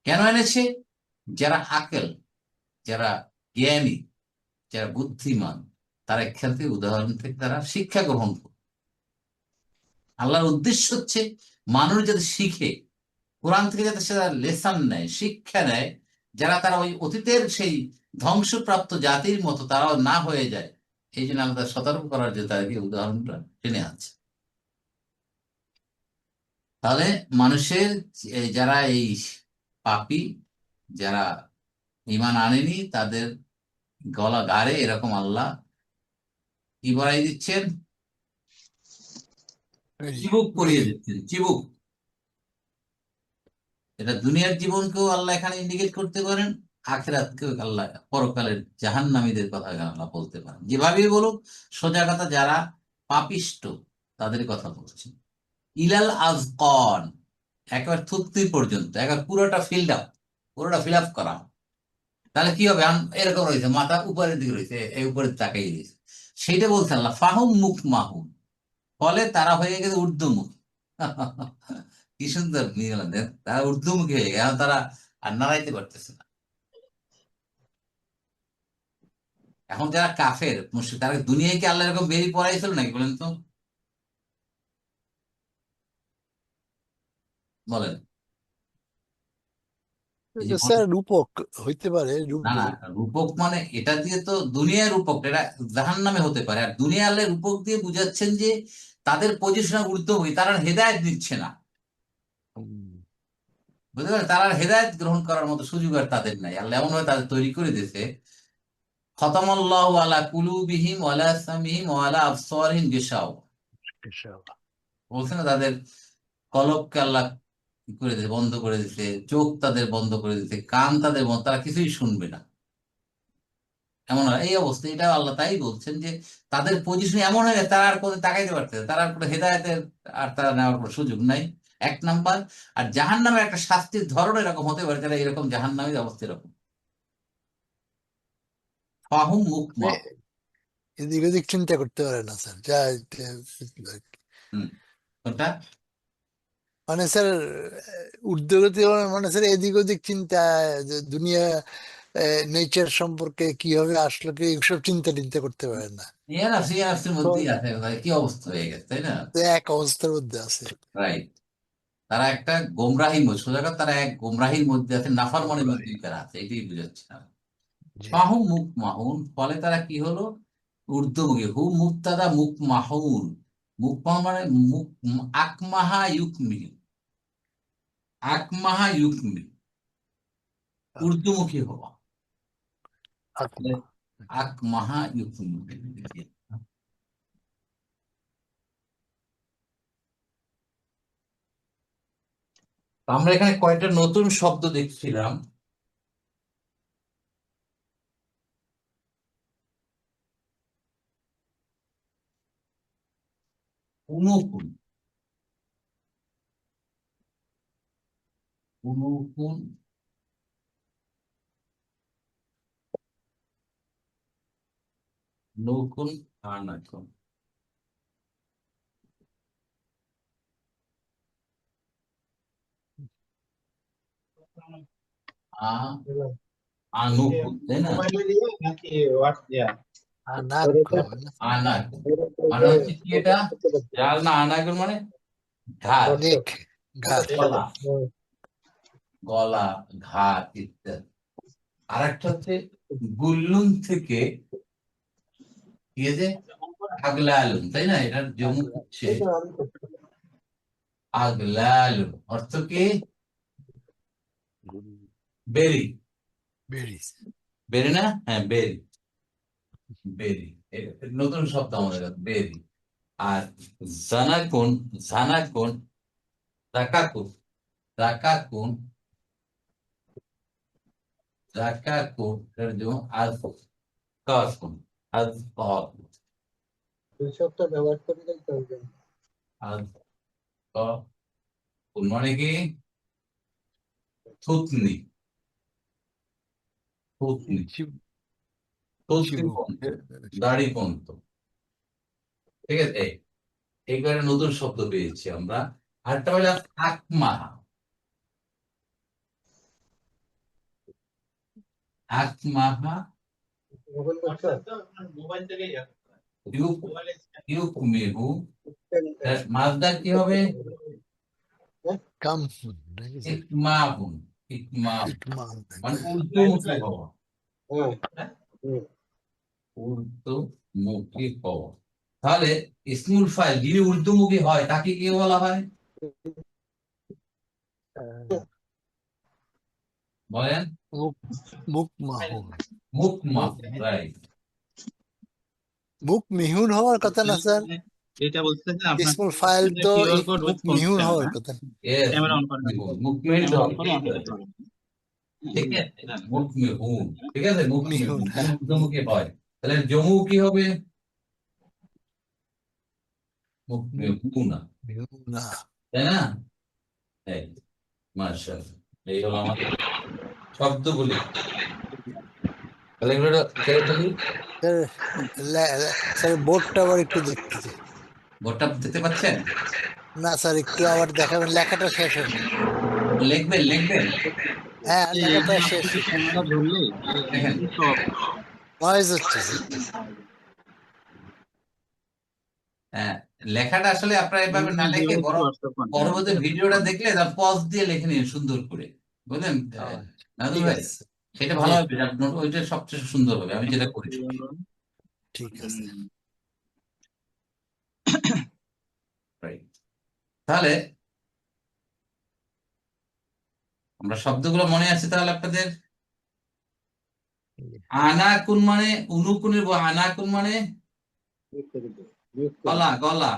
কেন এনেছে? যারা আকেল, যারা জ্ঞানী, যারা বুদ্ধিমান, তারা এখান থেকে উদাহরণ থেকে তারা শিক্ষা গ্রহণ করে। আল্লাহর উদ্দেশ্য হচ্ছে মানুষ যাতে শিখে, কোরআন থেকে যাতে সেটা লেসন নেয়, শিক্ষা নেয়, যারা তারা ওই অতীতের সেই ধ্বংসপ্রাপ্ত জাতির মতো তারাও না হয়ে যায়। এই জন্য আল্লাহ সতর্ক করার জন্য তাদেরকে উদাহরণটা টেনে আনছে। তাহলে মানুষের যারা এই পাপী, যারা ঈমান আনেনি, তাদের গলা গাড়ে এরকম আল্লাহ কি বলাই দিচ্ছেন? চিবুক পরিয়ে দিচ্ছেন, চিবুক। এটা দুনিয়ার জীবনকেও আল্লাহ এখানে ইন্ডিকেট করতে পারেন, আখিরাতকেও আল্লাহ, পরকালের জাহান্নামীদের কথা এখানে আল্লাহ বলতে পারেন। যেভাবেই বলুক, সোজা কথা যারা পাপিষ্ট তাদের কথা বলছেন। ইলাল আজকন, একেবারে থুতনি পর্যন্ত, একেবারে পুরোটা ফিল আপ করা। তাহলে কি হবে? এরকম রয়েছে, মাথা উপরের দিকে রয়েছে, এই উপরের তাকাই রয়েছে, সেইটা বলছে আল্লাহ। ফাহুম মুখ মাহুম, ফলে তারা হয়ে গেছে ঊর্ধ্বমুখী। কি সুন্দর নিয়ে গেলেন, তারা ঊর্ধ্বমুখী হয়ে গেছে, এখন তারা আর নাড়াইতে পারতেছে না। এখন যারা কাফের মুশরিক, তারা দুনিয়ায় কি আল্লাহ এরকম বেরি পড়াইছিল নাকি বলেন তো? বলেন। এই যে স্যার রূপক হইতে পারে, না না, রূপক মানে এটা দিয়ে তো দুনিয়ার রূপক, এটা জাহান্নামে হতে পারে। আর দুনিয়া আল্লাহ রূপক দিয়ে বুঝাচ্ছেন যে তাদের পজিশন ঊর্ধ্বমুখী, তারা হেদায়েত দিচ্ছে না, বুঝতে পারেন? তারা হেদায়েত গ্রহণ করার মতো সুযোগ আর তাদের নাই। আল্লাহ এমন ভাবে তাদের তৈরি করে দিয়েছে, খতামাল্লাহু আলা কুলুবিহিম ওয়া আলা সামিহিম ওয়া আলা আবসারিহিম গিশাওয়া। বলছে না, তাদের কলবকে আল্লাহ কি করে দিয়েছে, বন্ধ করে দিয়েছে, চোখ তাদের বন্ধ করে দিয়েছে, কান তাদের বন্ধ, তারা কিছুই শুনবে না। এমন হয় এই অবস্থা, এটা আল্লাহ তাই বলছেন যে তাদের পজিশন এমন হয়ে গেছে, তারা আর কোনো তাকাইতে পারতেছে, তারা আর কোনো হেদায়েতের আর তারা নেওয়ার কোনো সুযোগ নাই, এক নাম্বার। আর জাহান্নামের একটা শাস্তির ধরন এরকম হতে পারে, যারা এরকম জাহান্নামের অবস্থা এরকম। ফাহুম মুখ মাহ। এদিক ওদিক চিন্তা করতে পারে না স্যার, যা হম, কোনটা? মানে স্যার ঊর্ধ্বগতি মানে স্যার এদিক ওদিক চিন্তা, যে দুনিয়া নেচার সম্পর্কে কিভাবে আসলো, কি এইসব চিন্তা টিন্তা করতে পারে না, ইয়ানাফসির তো মধ্যেই আছে, ভাই, কি অবস্থা হয়ে গেছে, তাই না? এক অবস্থার মধ্যে আছে। রাইট। তারা একটা গোমরাহির মধ্যে, সোজা কথা, তারা এক গোমরাহির মধ্যে আছে, নাফরমানির মধ্যে তারা আছে, এটাই বুঝাচ্ছে না। জি। ফাহুম মুখ মাহুন, ফলে তারা কি হলো? ঊর্ধ্বমুখী। হু মুক্তাদা মুখ মাহুন, মুখ মাহুন মানে মুখ, আকমাহা ইউকমিল, আকমাহা ইউকমিল, ঊর্ধ্বমুখী হওয়া, আত্মা। আকমাহা ইউকমিল। আমরা এখানে কয়েকটা নতুন শব্দ দেখছিলাম। অনুকূল, অনুকূল, নকুল, আনাকুল। আনুকুল, তাই না? আনাকুল। আনাকুল মানে হচ্ছে কি এটা? জাল না, আনাকুল মানে ঘাট, নেক, ঘাট। গলা, গলা, ঘাট ইত্যাদি। আর একটা হচ্ছে গুল্লুন থেকে যে আগলালুন, তাই না? এটার জমু হচ্ছে আগলালুন, অর্থ কি? বেরি, বেরিস। বেরি না? হ্যাঁ, বেরি, বেরি। নতুন শব্দ আমাদের কাছে, বেরি। আর জানাকুন, জানাকুন, রাকাকুন, রাকাকুন, রাকাকুন এর জন্য আজ কাকুন, আজ দুই সপ্তাহ ব্যবহার করে দেখতে হবে। আর কোন মানে কি থুতনি, থুতনি, চিব- থুতনি চিবুক পর্যন্ত, দাড়ি পর্যন্ত। ঠিক আছে, এইবারে নতুন শব্দ পেয়েছি আমরা। আরেকটা হলো আকমাহা। আকমাহা ইউকমিহু, মাছদার কি হবে? কাম নাকি স্যার? ইকমাহুন, ইকমাহ ইকমা মানে ঊর্ধ্বমুখী হওয়া, ঊর্ধ্বমুখী হওয়া। তাহলে ইসমুল ফাইল যিনি ঊর্ধ্বমুখী হয় তাকে কি বলা হয়? বলেন। মুখ মুখ মাহুন মুকমাহ, মুখ রাইট। মুখ মিহুন হওয়ার কথা না স্যার? যেটা বলতেছেন আপনার ইসমুল ফাইল তো কিউআর কোড মুখ উইথ ফোন মিহুন স্ক্যান হওয়ার না কথা। ইয়েস, ক্যামেরা অন করেন মুভমেন্ট ক্যামেরা অন হবে, করে অন করতে হবে ঠিক আছে, মুকমিহুন, ঠিক আছে, মুকমিহুন মিহুন, হ্যাঁ। ঊর্ধ্বমুখী হয়। তাহলে জমু কি হবে? মুকমিহুনা, মিহুন না তাই না? এই মাশাআল্লাহ, এই হলো আমাদের শব্দগুলি। তাহলে এগুলো ছেড়ে ফেলি। স্যার। স্যার বোর্ডটা আবার একটু দেখতে চাই। বোর্ডটা দেখতে পাচ্ছেন? না স্যার, একটু আবার দেখাবেন, লেখাটা শেষ হয়নি। লিখবেন, লিখবেন, হ্যাঁ, লেখাটা আপনার শেষ। থেকে ক্যামেরা ধরলেই দেখেন। সব নয়েজ হচ্ছে স্যার। হ্যাঁ, লেখাটা আসলে আপনারা এভাবে না লিখে ডিভাইস বড় হোয়াটসঅ্যাপ করেন পরবর্তী ভিডিওটা দেখলে তার পজ দিয়ে লিখে নিন সুন্দর করে, বুঝলেন? নাজমুল ঠিক ভাই, আছে স্যার। সেটা ভালো জি, হবে, ওইটা সবচেয়ে সুন্দর হবে, আমি যেটা করি। ঠিক আছে। Right. তাহলে আমরা শব্দগুলো মনে আছে তাহলে আপনাদের? আনাকুন মানে উনুকুনের আনাকুন মানে গলা, গলা।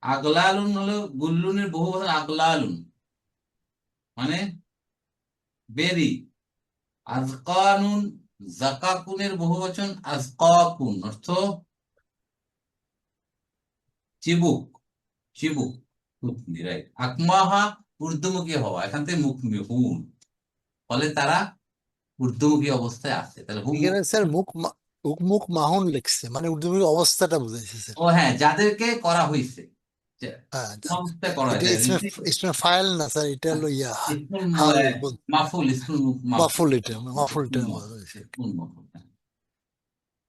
আগলালুন হলো গুল্লুনের বহু বচন আগলালুন, মানে বেরি। আজকানুন, জাকাকুনের বহু বচন আজকাকুন, অর্থ চিবুক, চিবুক, রাইট। আকমাহা ঊর্ধ্বমুখী হওয়া, এখান থেকে মুখ হুন, ফলে তারা ঊর্ধ্বমুখী অবস্থায় আছে। তাহলে হুম। এখানে স্যার মুখ মাহুন লিখছে, মানে উর্দুর অবস্থাটা বুঝাইছে স্যার। ও হ্যাঁ, যাদেরকে করা হয়েছে, হ্যাঁ, অবস্থায় করা এটা হয়েছে। ইসমে ফাইল না স্যার, এটা হলো ইয়া ইসমুল হাল মাফুল, ইসমুল মাফুল, মাফুল, এটা মাফুলটা বুঝাইছে। ইসমুল মাফুল, হ্যাঁ।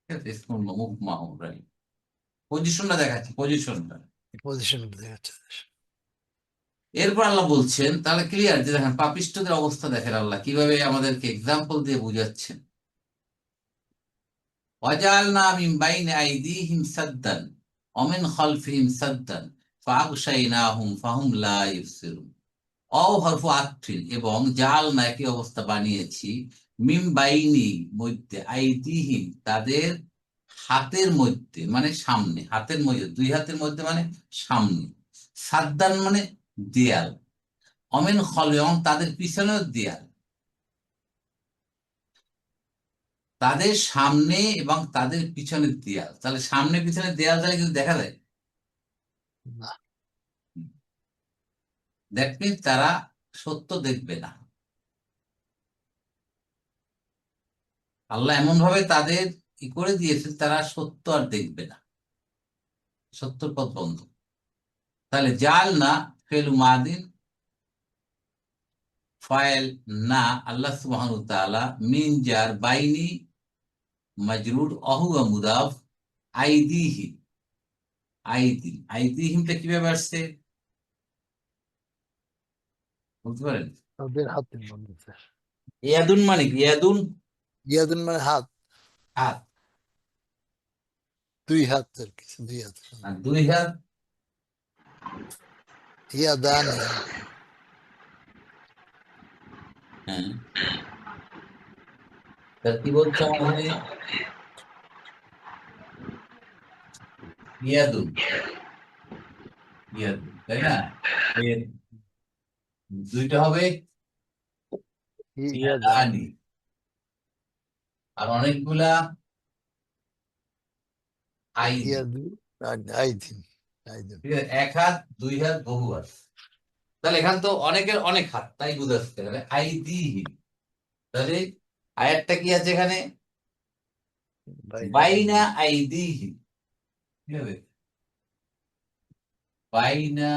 ঠিক আছে, ইসমুল মাফুল, রাইট। পজিশনটা দেখাচ্ছি, পজিশনটা। পজিশন দেখাচ্ছে। এরপর আল্লাহ বলছেন, তাহলে ক্লিয়ার যে দেখেন পাপিষ্ঠদের অবস্থা দেখেন আল্লাহ কিভাবে আমাদেরকে এক্সাম্পল দিয়ে বুঝাচ্ছেন। ওয়াজআলনা মিন বাইনি আইদিহিম সাদ্দান ওয়া মিন খালফিহিম সাদ্দান ফাআগশাইনাহুম ফাহুম লা ইবসিরুন। হরফ আতফিন, এবং জাআলনা একই অবস্থা বানিয়েছি, মিন বাইনি মধ্যে, আইদিহিম তাদের হাতের মধ্যে মানে সামনে, হাতের মধ্যে, দুই হাতের মধ্যে মানে সামনে, সাদ্দান মানে দেয়াল, অমিন খল এবং তাদের পিছনেও দেয়াল। তাদের সামনে এবং তাদের পিছনের দেয়াল, তাহলে সামনে পিছনের দেয়াল তাহলে কিন্তু দেখা যায়। না, দ্যাট মিনস তারা সত্য দেখবে না। আল্লাহ এমন ভাবে তাদের কি করে দিয়েছে, তারা সত্য আর দেখবে না, সত্যর পথ বন্ধ। তাহলে জাল না ফেলু মাদিন, ফাইল না আল্লাহ সুবহানাহু ওয়া তাআলা, মিন জার বাইনি মাজরুর অহুয়া মুদাফ, আইদিহি, আইদিহিমটা কিভাবে আসছে বলতে পারেন? তাদের হাতের মধ্যে স্যার। ইয়াদুন মানে কি? ইয়াদুন ইয়াদুন মানে হাত, হাত, দুই হাত আর কি, দুই হাত। আর দুই হাত ইয়াদানি। হ্যাঁ, তা কি বলছে আমাদের? ইয়াদুন, ইয়াদুন, তাই না? এর দুইটা হবে ইয়াদানি। ইয়াদানি, আর অনেকগুলা আইদি। ইয়াদু আইদিন। একদম। ঠিক আছে, এক হাত, দুই হাত, বহু হাত। তাহলে এখান তো অনেকের অনেক হাত, তাই বুঝে আসতে গেলে আইদিহিম। তাহলে আয়াতটা কি আছে এখানে? বাইনা আইদিহিম। কি হবে? বাইনা,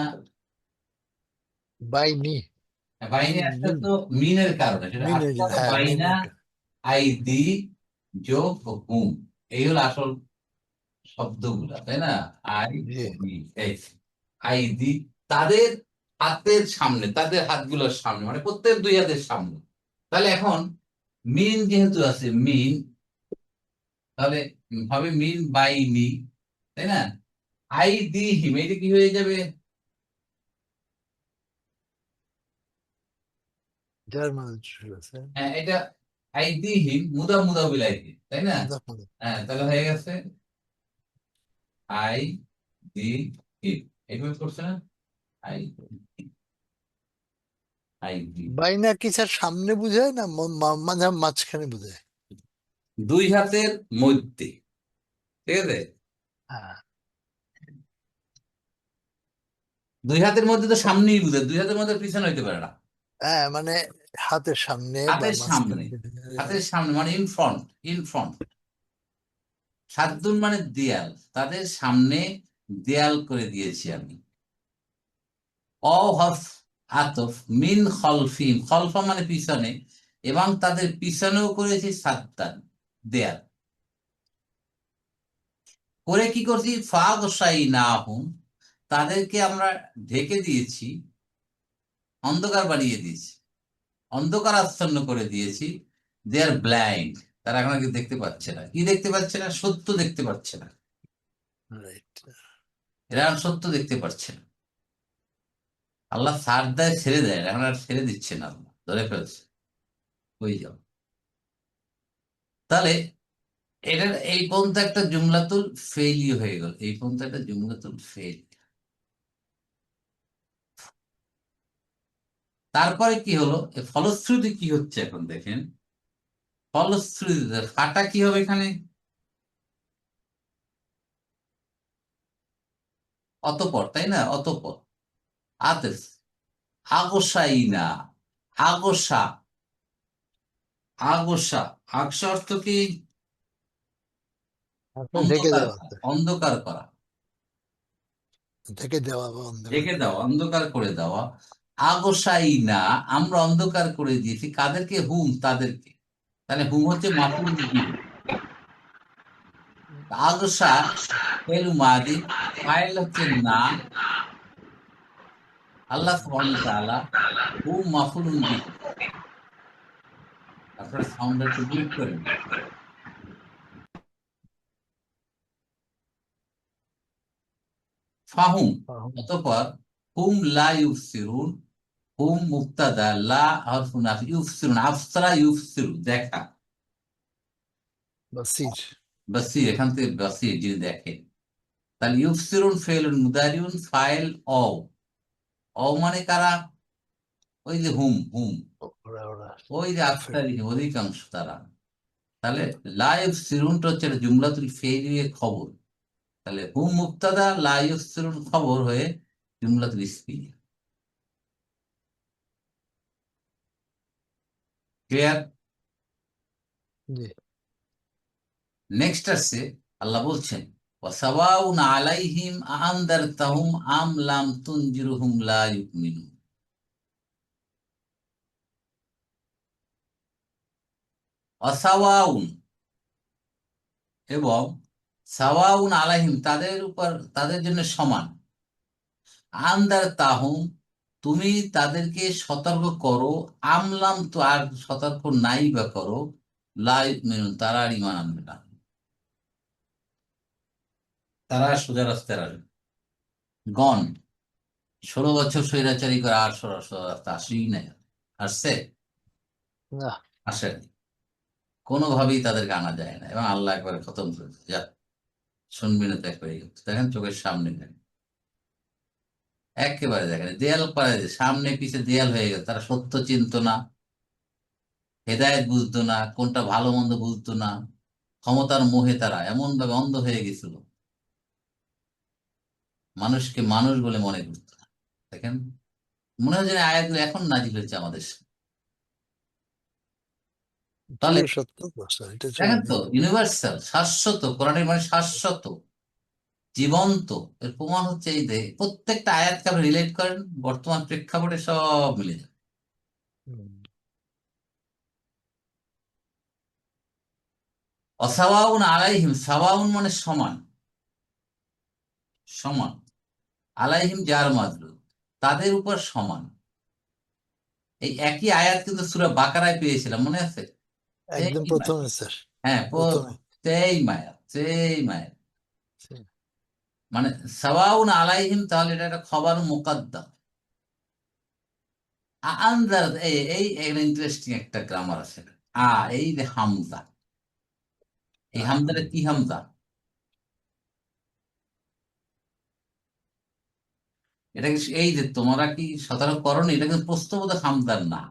বাইনি, বাইনে আসলে তো মিনের কারণে, সেটা আসতে হবে হ্যাঁ বাইনা আইদি যোগ হুম। এই হলো আসল শব্দগুলা, তাই না? I G. দি, এই আইদি, তাদের হাতের সামনে, তাদের হাতগুলোর সামনে, মানে প্রত্যেক দুই হাতের সামনে। তাহলে এখন মিন যেহেতু আছে, মিন, তাহলে হবে মিন বাইনি, তাই না? আই দি হিম, এটা কি হয়ে যাবে? জার্মান আছে। হ্যাঁ, এটা আই দি হিম মুদা মুদা বিলাইহি, তাই না? হ্যাঁ, তাহলে হয়ে গেছে আই দি হিম। এইভাবে করছে না? আই আই দি, বাইনা কি স্যার সামনে বুঝায় না মাঝে মাঝখানে বুঝায়? দুই হাতের মধ্যে, ঠিক আছে? হ্যাঁ, দুই হাতের মধ্যে তো সামনেই বুঝে, দুই হাতের মধ্যে পিছনে হইতে পারে না। হ্যাঁ, মানে হাতের সামনে বা হাতের সামনে, মাঝখানে। হাতের সামনে মানে ইন ফ্রন্ট, ইন ফ্রন্ট। সাদ্দুন মানে দেয়াল, তাদের সামনে দেয়াল করে দিয়েছি আমি। অ হরফ আতফ, মিন খলফিম, খলফা মানে পিছনে, এবং তাদের পিছনেও করেছি সাদ্দান, দেয়াল করে। কি করছি? ফাগশাই না হুম, তাদেরকে আমরা ঢেকে দিয়েছি, অন্ধকার বানিয়ে দিয়েছি, অন্ধকার আচ্ছন্ন করে দিয়েছি। দে আর ব্লাইন্ড, তারা এখন আর কি দেখতে পাচ্ছে না। কি দেখতে পাচ্ছে না? সত্য দেখতে পাচ্ছে না। রাইট। এরা আর সত্য দেখতে পাচ্ছে না। আল্লাহ ছাড় দেয়, ছেড়ে দেয়, এখন আর ছেড়ে দিচ্ছে না, আল্লাহ ধরে ফেলছে, হয়ে যাও। তাহলে এটার এই পর্যন্ত একটা জুমলাতুল ফেইলি হয়ে গেল, এই পর্যন্ত একটা জুমলাতুল ফেল। তারপরে কি হলো? ফলশ্রুতি কি হচ্ছে এখন দেখেন। ফলশ্রুতিতে ফাটা কি হবে এখানে? অতঃপর, তাই না? অতঃপর আতেফ, আগসাই না, আগসা, আগসা, আগসা অর্থ কি? ঢেকে অন্ধকার দেওয়া, করা, অন্ধকার করা, ঢেকে দেওয়া বা অন্ধকার ঢেকে করা। দেওয়া, অন্ধকার করে দেওয়া। আগসাই না, আমরা অন্ধকার করে দিয়েছি কাদেরকে? হুম, তাদেরকে। তাহলে হুম হচ্ছে মাফুল বিহি। আগসা ফেল মাদি, ফাইল হচ্ছে না, আল্লাহ সুবহানাহু ওয়া তাআলা, হুম মাফুলুন বিহি। আপনারা সাউন্ড একটু মিউট করেন। ফাহুম, অতঃপর হুম লা ইউবসিরুন, হুম মুবতাদা, লা হরফু নাফি, ইউবসিরুন আফসারা ইউবসিরু, দেখা। বাসির। বাসির, এখান থেকে বাসির, যিনি দেখেন। তাহলে ইউবসিরুন ফেলুন মুদারিউন, ফাইল অ, অ মানে কারা? ওই যে হুম, হুম, ওরা ওরা ওই যে কাফের। আফসারি, অধিকাংশ তারা। তাহলে লা ইউবসিরুনটা হচ্ছে একটা জুমলাতুল ফেইলিয়ে খবর। তাহলে হুম মুবতাদা, লা ইউবসিরুন খবর হয়ে জুমলাতুল ইসমিয়া। ক্লিয়ার? জি। নেক্সট আসছে, আল্লাহ বলছেন ওয়াসাওয়াউন আলাইহিম আনদারতাহুম আম লাম তুনজিরুহুম লা ইউমিনুন। ওয়াসাওয়াউন এবং সাওয়াউন আলাইহিম, তাদের উপর, তাদের জন্য সমান। আনদারতাহুম, তুমি তাদেরকে সতর্ক করো, আমলাম তো আর সতর্ক নাই বা করো, লা ইউমিনুন, তারা আর ঈমান আনবে না, তারা আর সোজা রাস্তায় আসবে। গণ 16 বছর স্বৈরাচারী করে আর সোজা রাস্তা আসেই নাই। আসছে? না। আসেনি, কোনোভাবেই তাদেরকে আনা যায় না, এবং আল্লাহ একবারে খতম করেছে, যা শুনবি না তো একবারে দেখেন, চোখের সামনে দেখেন, একেবারে দেখেন, দেয়াল পারে, সামনে পিছে দেয়াল হয়ে গেছে। তারা সত্য চিনতো না, হেদায়েত বুঝতো না, কোনটা ভালো মন্দ বুঝতো না, ক্ষমতার মোহে তারা এমন ভাবে অন্ধ হয়ে গেছিল। মানুষকে মানুষ বলে মনে করতো না। দেখেন, মনে হয় যেন আয়াতগুলো এখন নাজিল হচ্ছে আমাদের সামনে। তাহলে চির সত্য বস্তু, এটা দেখেন চলবে। তো, ইউনিভার্সাল, শাশ্বত, কোরআনের মানে শাশ্বত, জীবন্ত। এর প্রমাণ হচ্ছে এই যে প্রত্যেকটা আয়াতকে আপনি রিলেট করেন বর্তমান প্রেক্ষাপটে, সব মিলে যায়। হুম। অসাওয়াউন আলাইহিম, সাওয়াউন মানে সমান, সমান, আলাইহিম যার মাজরুর, তাদের উপর সমান। এই একই আয়াত কিন্তু সূরা বাকারায় পেয়েছিলাম, মনে আছে? একদম সেম আয়াত। প্রথমে স্যার, হ্যাঁ, প্রথমে। সেম আয়াত, সেম আয়াত। মানে সাওয়াউন আলাইহিম, তাহলে এটা একটা খবর মুকাদ্দাম। আনজার, এই এই ইন্টারেস্টিং একটা গ্রামার আছে। এই যে হামজা, এই হামজাটা কি হামজা? এটা কি, এই যে তোমরা কি সতর্ক করনি, এটা কিন্তু প্রশ্নবোধক হামজার না,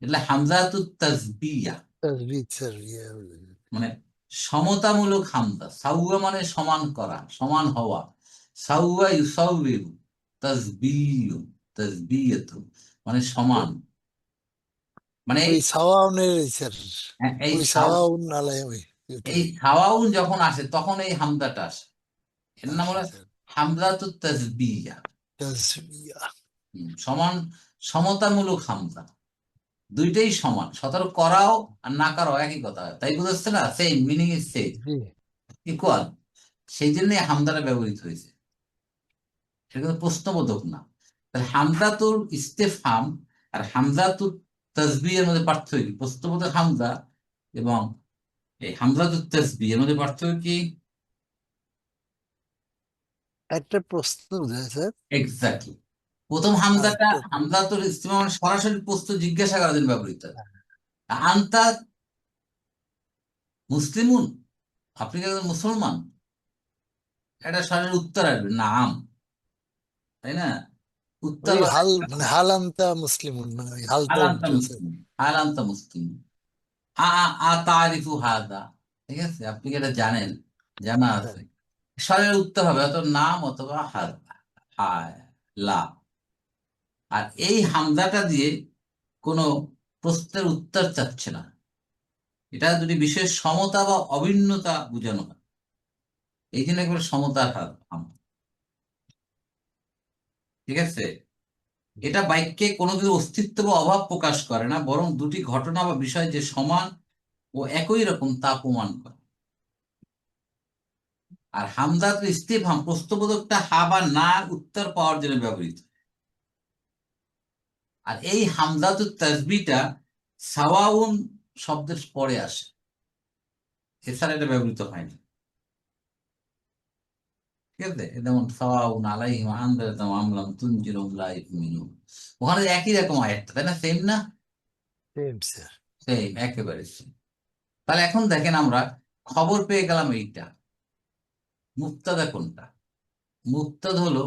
এটা হামজাতুত তাসবিয়া, তাসবিহ স্যার, মানে সমতামূলক হামজা। সাউয়া মানে সমান করা, সমান হওয়া। সাউয়া ইউসাউবিউ, তাসবিয়ু, তাসবিয়াতু মানে সমান। মানে ওই সাওয়াউনের স্যার, এই ওই সাওয়াউন আলাই ওই এই সাওয়াউন যখন আসে তখন এই হামজাটা আসে, এর নাম আসে হলো স্যার, হামজাতুত তাসবিয়া। তাসবিহ। সমান, সমতামূলক হামজা। দুইটাই সমান, সতর্ক করাও আর না করাও একই কথা, তাই বুঝাচ্ছে না? Same meaning is same, G, equal. সেই জন্য হামজাটা ব্যবহৃত হয়েছে, এটা কিন্তু প্রশ্নবোধক না। তাহলে হামজাতুল ইস্তেফহাম আর হামজাতুল তাসবিহ এর মধ্যে পার্থক্য কি? প্রশ্নবোধক হামজা এবং এই হামজাতুল তাসবিহ এর মধ্যে পার্থক্য কি? একটা প্রশ্ন বোঝায় স্যার। এক্স্যাক্টলি। প্রথম আর হামজাটা, একটা, হামজাতুল ইস্তেফহাম মানে সরাসরি প্রশ্ন জিজ্ঞাসা করার জন্য ব্যবহৃত হয়। আনতা মুসলিমুন, আপনি কি একজন মুসলমান, এটা সরাসরি উত্তর আসবে নাম, তাই না? উত্তর ওই হাল মানে হালান্তা মুসলিম, মানে ওই হালটা আলান্তা উল্টো স্যার। মুসলিম, আলান্তা মুসলিম, আ আ আ তারিফু হাদা, ঠিক আছে? আপনি কি এটা জানেন? জানা হ্যাঁ, আছে। সরের উত্তর হবে অত নাম অথবা হাদা, হায়, লা। আর এই হামজাটা দিয়ে কোনো প্রশ্নের উত্তর চাচ্ছে না, এটা যদি বিশেষ সমতা বা অভিন্নতা বোঝানো হয়, এই জন্য একেবারে সমতার হামজা, ঠিক আছে? এটা বাক্যে কোনো কিছু অস্তিত্ব বা অভাব প্রকাশ করে না, বরং দুটি ঘটনা বা বিষয় যে সমান ও একই রকম তা প্রমাণ করে। আর হামজাতুল ইস্তিফহাম, প্রশ্নবোধকটা হা বা না উত্তর পাওয়ার জন্য ব্যবহৃত। আর এই হামজাতুত তাসবিহটা সাওয়াউন শব্দের পরে আসে, এছাড়া এটা ব্যবহৃত হয় না, ঠিক আছে? যেমন সাওয়াউন আলাইহিম আনজারতাহুম আম লাম তুনজিরহুম লা ইউমিনুন, ওখানে একই রকম আয়াতটা, তাই না? সেম না? Same sir. সেম, একেবারে same। তাহলে এখন দেখেন, আমরা খবর পেয়ে গেলাম এইটা। মুক্তাদা কোনটা? মুক্তাদ হলো,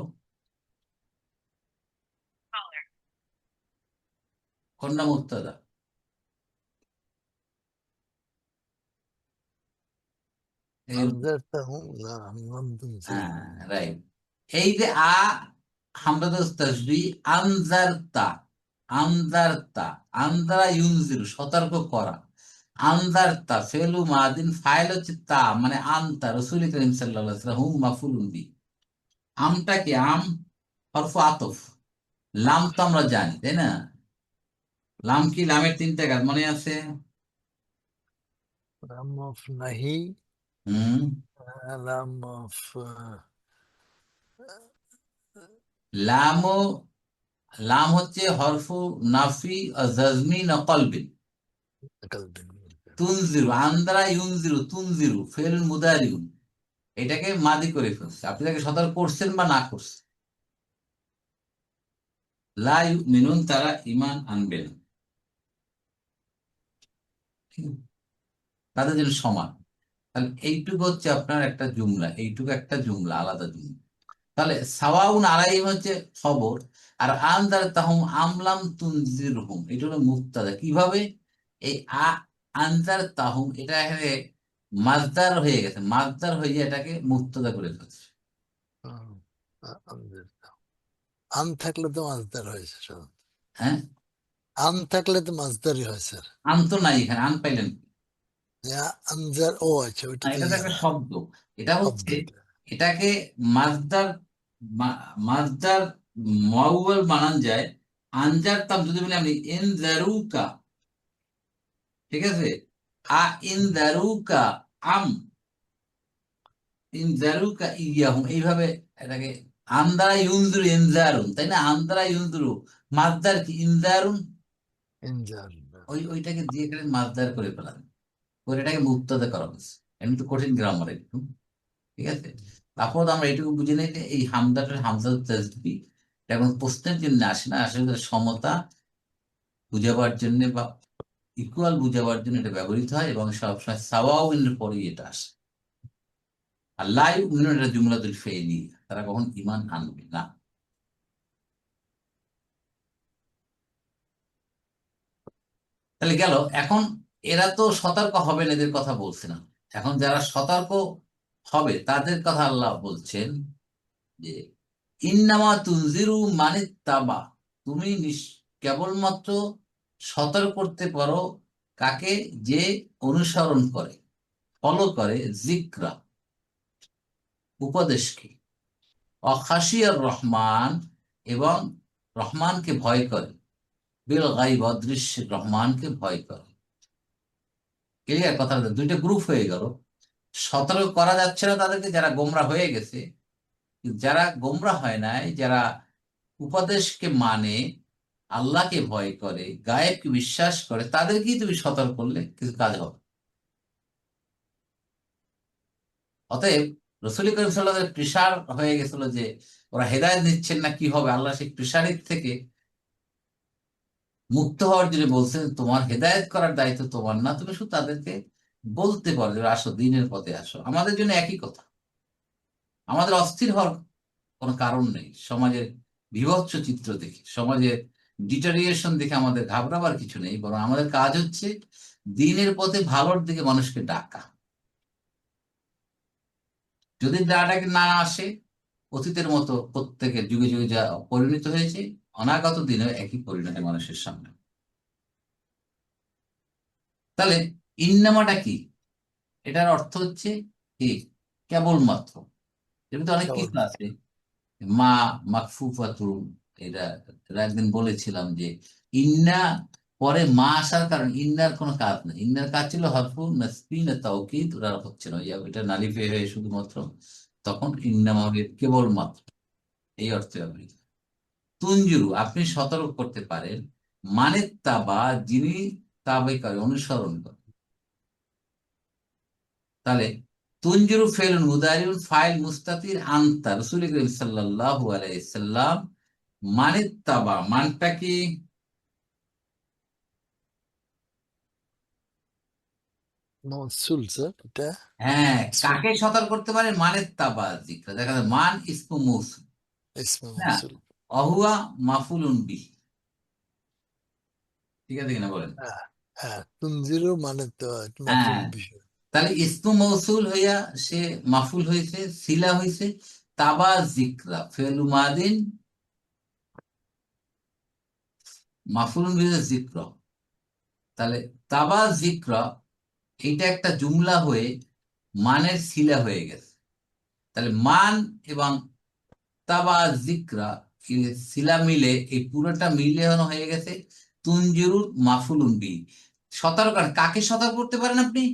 কোনটা মুক্তাদা? এর, আনজারতাহুম লা আম তুনজিরহুম। হ্যাঁ, রাইট। এই যে হামজাতুল তাসবিহ, আনজারতা, আনজারতা, আনজারা ইউনজিরু সতর্ক করা, আনজারতা ফেলু মাদিন, ফাইল হচ্ছে তা, মানে আনতা, রাসূল করিম সাল্লাল্লাহু আলাইহি ওয়াসাল্লাম হুম মাফুলুন বি। আমটা কি? আম হরফ আতফ, লাম তো আমরা জানি, তাই না? লাম কি? লামের তিনটা কাজ মনে আছে? লাম অফ নাহি, হুম, লাম অফ লাম, লাম হচ্ছে হরফু নাফি ও জাজমি না কলবিন। কালবিন। তুনজিরু, আন্দারা ইউনজিরু, তুনজিরু ফেল মুদারিউন, এটাকে মাদি করে ফেলছে, আপনি তাকে সতর্ক করছেন বা না করছেন। লা ইউমিনুন, তারা ঈমান আনবে না, ঠিক আছে? তাদের জন্য সমান। তাহলে এইটুকু হচ্ছে আপনার একটা জুমলা, এইটুকু একটা জুমলা, আলাদা জুমলা। তাহলে সাওয়াউন আলাইহিম হচ্ছে খবর, আর আনজার তাহুম আমলাম তুনজিরহুম এটা হলো মুবতাদা। কিভাবে? এই আনজার তাহুম, এটা এখানে মাজদার হয়ে গেছে, মাজদার হয়ে এটাকে মুবতাদা করে ফেলছে। আমজার। আম থাকলে তো মাছদার হয়েছে সব। হ্যাঁ, আম থাকলে তো মাছদারই হয় স্যার। আম তো নাই এখানে, আম পাইলেন কি? আমজার, ও আচ্ছা, ওইটা তো এটা তো ইয়া একটা না, শব্দ। এটা শব্দ হচ্ছে, এটা। এটাকে মাজদার, মাজদার মাউয়াল বানান যায়। আনজার তাম যদি বলি আমি ইনজারুকা, ঠিক আছে, আ ইনজারুকা আম ইনজারুকা ইয়াহুম, এইভাবে এটাকে আন্দারা ইউনজুরু ইনজারুন, তাই না? আন্দারা ইউনজুরু, মাজদার কি ইনজারুন, ইনজার। ওইটাকে দিয়ে এখানে মাজদার করে ফেলা, করে এটাকে মুক্তদা করা হয়েছে। এমনি তো কঠিন গ্রামার একটু, ঠিক আছে। তারপর আমরা এটুকু বুঝে নেই যে এই হামদাটা হামজা তাসদিদ, এটা কোনো প্রশ্নের জন্য আসে না, আসলে সমতা বুঝাবার জন্য বা ইকুয়াল বুঝাবার জন্য এটা ব্যবহৃত হয়, এবং সবসময় সাওয়াউনের পরেই এটা আসে। আর লা ইউমিনুন এটা জুমলাতুল ফি'লি, তারা কখন ঈমান আনবে না। তাহলে গেল। এখন এরা তো সতর্ক হবে না, এদের কথা বলছে না। এখন যারা সতর্ক হবে তাদের কথা আল্লাহ বলছেন যে ইন্নামা তুনজিরু মানিত্তাবা, তুমি কেবলমাত্র সতর্ক করতে পারো কাকে, যে অনুসরণ করে, ফলো করে জিক্রা, উপদেশকে, অখাশিয়ার রহমান, এবং রহমানকে ভয় করে, বিল গাইব, অদৃশ্য রহমানকে ভয় করে। ক্লিয়ার কথা? দুইটা গ্রুপ হয়ে গেল। সতর্ক করা যাচ্ছে না তাদেরকে যারা গোমরা হয়ে গেছে, কিন্তু যারা গোমরা হয় নাই, যারা উপদেশকে মানে, আল্লাহকে ভয় করে, গায়েবকে বিশ্বাস করে, তাদেরকেই তুমি সতর্ক করলে কিছু কাজ হবে। অতএব রসুল করিম সাল্লাল্লাহু আলাইহি প্রেসার হয়ে গেছিল যে ওরা হেদায়েত নিচ্ছেন না, কি হবে, আল্লাহ সেই প্রেসারের থেকে মুক্ত হওয়ার জন্য বলছেন তোমার হেদায়েত করার দায়িত্ব তোমার না, তুমি শুধু তাদেরকে বলতে পারো যে আসো, দিনের পথে আসো। আমাদের জন্য একই কথা, আমাদের অস্থির হওয়ার কোনো কারণ নেই। সমাজের বিভৎস চিত্র দেখে, সমাজের ডিটারিয়েশন দেখে আমাদের ঘাবড়াবার কিছু নেই, বরং আমাদের কাজ হচ্ছে দিনের পথে ভালোর দিকে মানুষকে ডাকা। যদি ডাটাকে না আসে, অতীতের মতো প্রত্যেকের যুগে যুগে যা পরিণত হয়েছে, অনাগত দিনে একই পরিণতি মানুষের সামনে। তাহলে ইন্নামাটা কি? এটার অর্থ হচ্ছে কি? কেবলমাত্র। এর তো অনেক কিছু কেবল আছে। মা, মাকফুফাতুন, এটা এটা একদিন বলেছিলাম যে ইন্না পরে মা আসার কারণ, ইন্নার কোনো কাজ নেই। ইন্নার কাজ ছিল হরফু নাসবি না তাওকীদ, ওরা হচ্ছে না, এটা নালিফে হয়ে শুধুমাত্র তখন ইন্নামা হবে কেবলমাত্র, এই অর্থে হবে। তুনজুরু, আপনি সতর্ক করতে পারেন, মানে তাবা, যিনি তাবাই করে, অনুসরণ করে। তাহলে তুনজুরু ফেল মুদারিউন, ফাইল মুস্তাতির আনতা, রাসূল করিম সাল্লাল্লাহু আলাইহি সাল্লাম, মানে তাবা, মানটা কি? মৌসুল স্যার এটা। হ্যাঁ, ইসমে কাকে সতর্ক করতে পারে? মানে তাবা জিক্রা, দেখা যায় মান ইসমু মৌসুল, ইসমে হ্যাঁ, মৌসুল। অহুয়া মাফুলুন বিহি, ঠিক আছে কিনা বলেন? হ্যাঁ, হ্যাঁ, তুনজিরু মানে তো মাফুল হ্যাঁ, বিষয়। তাহলে ইসমু মৌসুল হইয়া সে মাফুল হয়েছে, সিলা হয়েছে। তাবা জিক্রা ফেলু মাদিন, মাফুলুন বিহি জিক্র। তাহলে তাবা জিক্র, এইটা একটা জুমলা হয়ে মানের সিলা হয়ে গেছে। তাহলে মান এবং তাবা জিক্রা সিলা মিলে, এই পুরোটা মিলে হয়ে গেছে তুনজিরুর মাফুলুন বি। সতর্ক, কাকে সতর্ক করতে পারেন আপনি?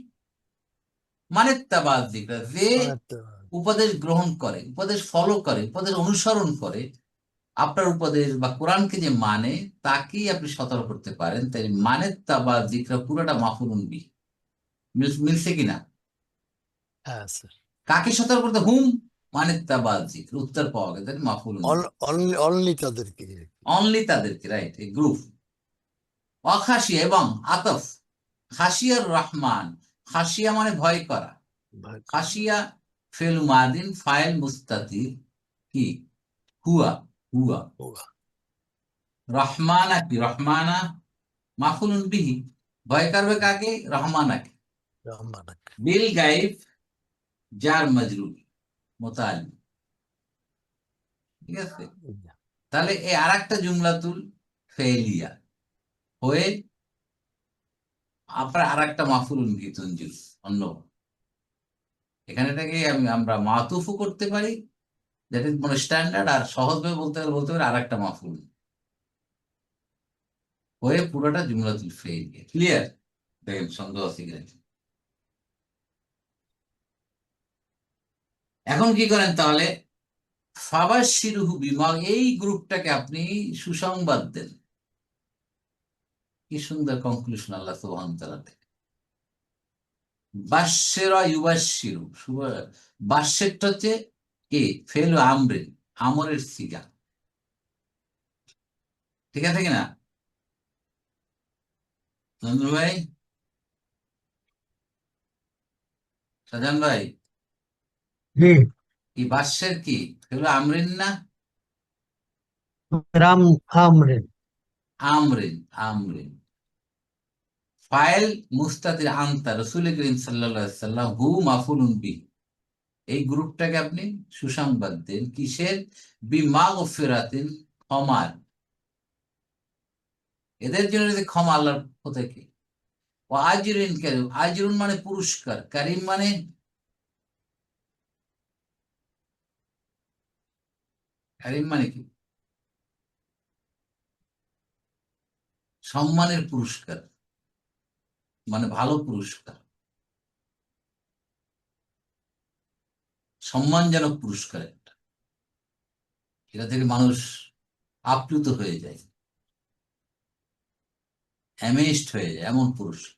মানে তাবা জিক্রা, যে মানে তো উপদেশ গ্রহণ করে, উপদেশ ফলো করে, উপদেশ অনুসরণ করে, আপনার উপদেশ বা কোরআনকে যে মানে, তাকেই আপনি সতর্ক করতে পারেন। তাই মানে তাবা জিক্রা পুরোটা মাফুলুন বি, মিলছে কিনা? হ্যাঁ স্যার। কাকে সতর্ক করতে? হুম মানে তাবাদ জিক্র, উত্তর পাওয়া গেছে মাফুলুন বি, অনলি অনলি তাদেরকে। অনলি তাদেরকে, রাইট, এই গ্রুপ। অখাশিয়া এবং আতফ, খাসিয়ার রহমান, খাসিয়া মানে ভয় করা, ভয় করে। খাসিয়া ফেল মাদিন, ফাইল মুস্তাতির কি? হুয়া, হুয়া। ওয়া, রহমানা কি? রহমানা মাফুলুন বিহি, ভয় করবে কাকে? রহমানাকে। রহমানাক। বিল গাইব, জার মজরুর, মুতাআল্লিক। ঠিক আছে? তাহলে এই আর একটা জুমলাতুল ফেলিয়া হয়ে আপনার আর একটা মাফুলুন বিহি তনজিল অন্য, এখানেটাকে আমরা মাতুফও করতে পারি, দ্যাট ইজ মানে স্ট্যান্ডার্ড, আর সহজভাবে বলতে পারি আর একটা মাফুল হয়ে পুরোটা জুমলাতুল ফেলিয়া। ক্লিয়ার? দেখেন সন্দেহ আছে কিনা। এখন কি করেন তাহলে, ফাবাশশিরহু বিমা, এই গ্রুপটাকে আপনি সুসংবাদ দেন। কি সুন্দর কনক্লুশন আল্লাহ সুবহানাহু ওয়া তাআলা দেন। বাশশিরা ইউবাশশিরু, বাশশিরটা হচ্ছে কি ফেল আমরে, আমরের সিগা, ঠিক আছে কিনা নন্দু ভাই, শাহজাহান ভাই? জি, কি বাশশের কি ফেল আমরিন না? রাম আমরে। আমরিন, আমরিন। ফাইল মুস্তাতির আনতা রাসূল করিম সাল্লাল্লাহু আলাইহি সাল্লাম হু মাফুলুন বি, এই গ্রুপটাকে আপনি সুসংবাদ দেন কিসের? বিমাগফিরাতিন, ক্ষমার। এদের জন্য যদি ক্ষমা আল্লাহর থেকে, ও আজরিন কারিম, আজরুন মানে পুরস্কার, কারিম মানে কারিম মানে কি? সম্মানের পুরস্কার, মানে ভালো পুরস্কার, সম্মানজনক পুরস্কার একটা, এটা থেকে মানুষ আপ্লুত হয়ে যায়, অ্যামেজড হয়ে যায়, এমন পুরস্কার।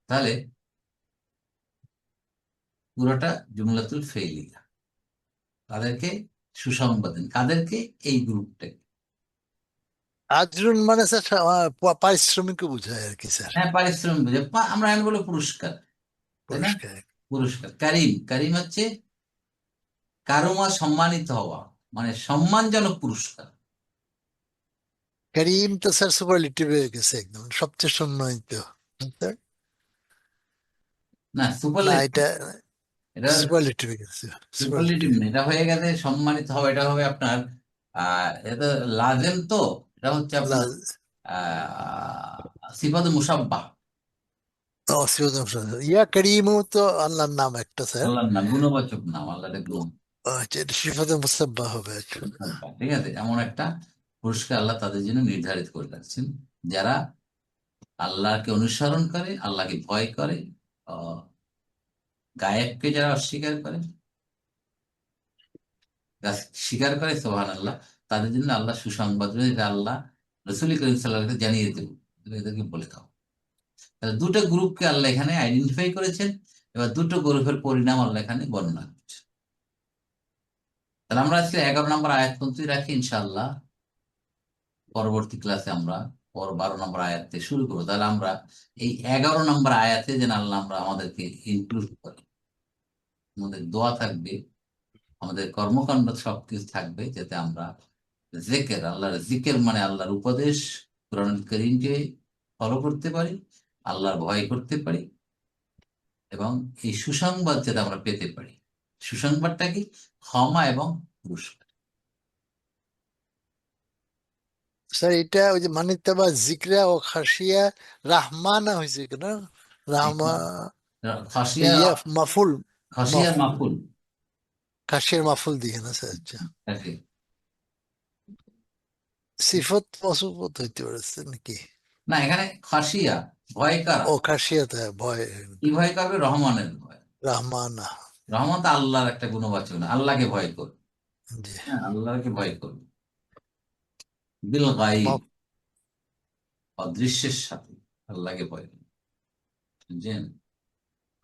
তাহলে পুরোটা জুমলাতুল ফেইলিয়া, তাদেরকে সুসংবাদ দেন, কাদেরকে? এই গ্রুপটাকে। আজরুন মানে স্যার পারিশ্রমিকও বোঝায় আর কি স্যার, হ্যাঁ, পারিশ্রমিক বুঝে, আমরা আমি বলে পুরস্কার, তাই না? পুরস্কার। পুরস্কার। কারিম, কারিম হচ্ছে কারুমা, সম্মানিত হওয়া, মানে সম্মানজনক পুরস্কার। করিম তো স্যার সুপারলেটিভ হয়ে গেছে, একদম সবচেয়ে সম্মানিত স্যার। না, না, সুপারলেটিভ, এটা এটা সুপারলেটিভ হয়ে গেছে, সুপারলেটিভ সুপারলেটিভ। না, এটা হয়ে গেছে সম্মানিত হওয়া, এটা হবে আপনার এটা লাজেম, তো এটা হচ্ছে আপনার সিফাত মুসাব্বাহ, ইয়া করিমও তো আল্লাহর নাম একটা স্যার। আল্লাহর নাম, গুণবাচক নাম, আল্লাহর গুণ। আচ্ছা, এটা সিফাতে মুসাব্বাহ হবে। ঠিক আছে, এমন একটা পুরস্কার আল্লাহ তাদের জন্য নির্ধারিত করে রাখছেন, যারা আল্লাহকে অনুসরণ করে, আল্লাহকে ভয় করে, আহ, গায়েবকে যারা অস্বীকার করে, স্বীকার করে, সুবহানাল্লাহ, তাদের জন্য আল্লাহ সুসংবাদ রয়েছে, এটা আল্লাহ রাসূল করিম সাল্লাল্লাহু আলাইহি ওয়াসাল্লামকে জানিয়ে দেব, এদেরকে বলে দাও। তাহলে দুটো গ্রুপকে আল্লাহ এখানে আইডেন্টিফাই করেছেন, এবার দুটো গ্রুপের পরিণাম আল্লাহ এখানে বর্ণনা করছেন। তাহলে আমরা আজকে 11 নম্বর আয়াত পর্যন্ত রাখি, ইনশাআল্লাহ পরবর্তী ক্লাসে আমরা 12 নম্বর আয়াত থেকে শুরু করবো। তাহলে আমরা এই 11 নম্বর আয়াতে যেন আল্লাহ আমরা আমাদেরকে ইনক্লুড করি, আমাদের দোয়া থাকবে, আমাদের কর্মকাণ্ড সবকিছু থাকবে, যাতে আমরা জিকির, আল্লাহর জিকির মানে আল্লাহর উপদেশ, কোরআনুল কারীমকে ফলো করতে পারি, আল্লাহর ভয় করতে পারি, এবং এই সুসংবাদ যাতে আমরা পেতে পারি। সুসংবাদটা কি? ক্ষমা এবং পুরস্কার। স্যার এটা ওই যে মানিতাবা জিকরা ও খাসিয়া রাহমানা হয়েছে কেন? রাহমা খাসিয়া, ইয়া মাফুল, খাসিয়ার মাফুল, মাফুল। খাসিয়ার মাফুল দিয়ে না স্যার? আচ্ছা, নাকি? সিফত মসুফত হইতে পারছে নাকি? না, এখানে খাসিয়া ভয় কারা, ও খাসিয়াতে ভয়, কি ভয় করবে? রহমানের ভয়। রাহমানা। রহমান তো আল্লাহর একটা গুণবাচক না, আল্লাহকে ভয় করবে। জি। হ্যাঁ, আল্লাহকে ভয় করবে। বিল গাইব, মাফ- অদৃশ্যের সাথে আল্লাহকে ভয় করবে, বুঝছেন?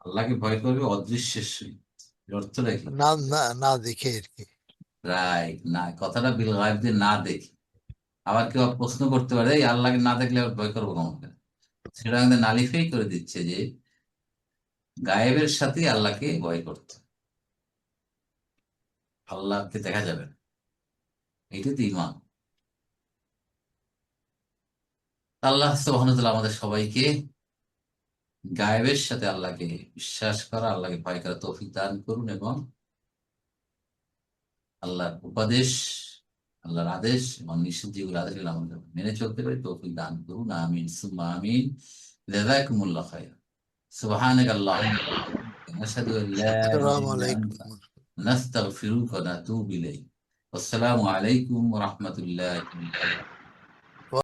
আল্লাহকে ভয় করবে অদৃশ্যের সহিত, এর অর্থটা কি? না না না দেখে আর কি। রাইট, না, কথাটা বিল গাইব দিয়ে না দেখি। আবার কেউ প্রশ্ন করতে পারে, এই আল্লাহকে না দেখলে আবার ভয় করবো কেমন করে? সেটা আমাদের নালিফেই করে দিচ্ছে যে গায়েবের সাথে আল্লাহকে ভয় করতে, আল্লাহকে দেখা যাবে না, এইটাই তো ঈমান। আল্লাহ সুবহানাহু ওয়া তাআলা আমাদের সবাইকে গায়েবের সাথে আল্লাহকে বিশ্বাস করা, আল্লাহকে ভয় করা তৌফিক দান করুন, এবং আল্লাহর উপদেশ, আল্লাহর আদেশ এবং নিষেধ যেগুলো আদেশ সেগুলো আমাদের মেনে চলতে পারি তৌফিক দান করুন। আমিন সুম্মা আমিন। জাযাকুমুল্লাহ খায়র। সুবহানাকা আল্লাহুম্মা ওয়া বিহামদিকা নাশহাদু আন লা ইলাহা আসসালামু ইল্লা আলাইকুম। আনতা নাস্তাগফিরুকা ওয়া নাতুবু ইলাইক। আসসালামু আলাইকুম ওয়া রাহমাতুল্লাহি ওয়া বারাকাতুহু।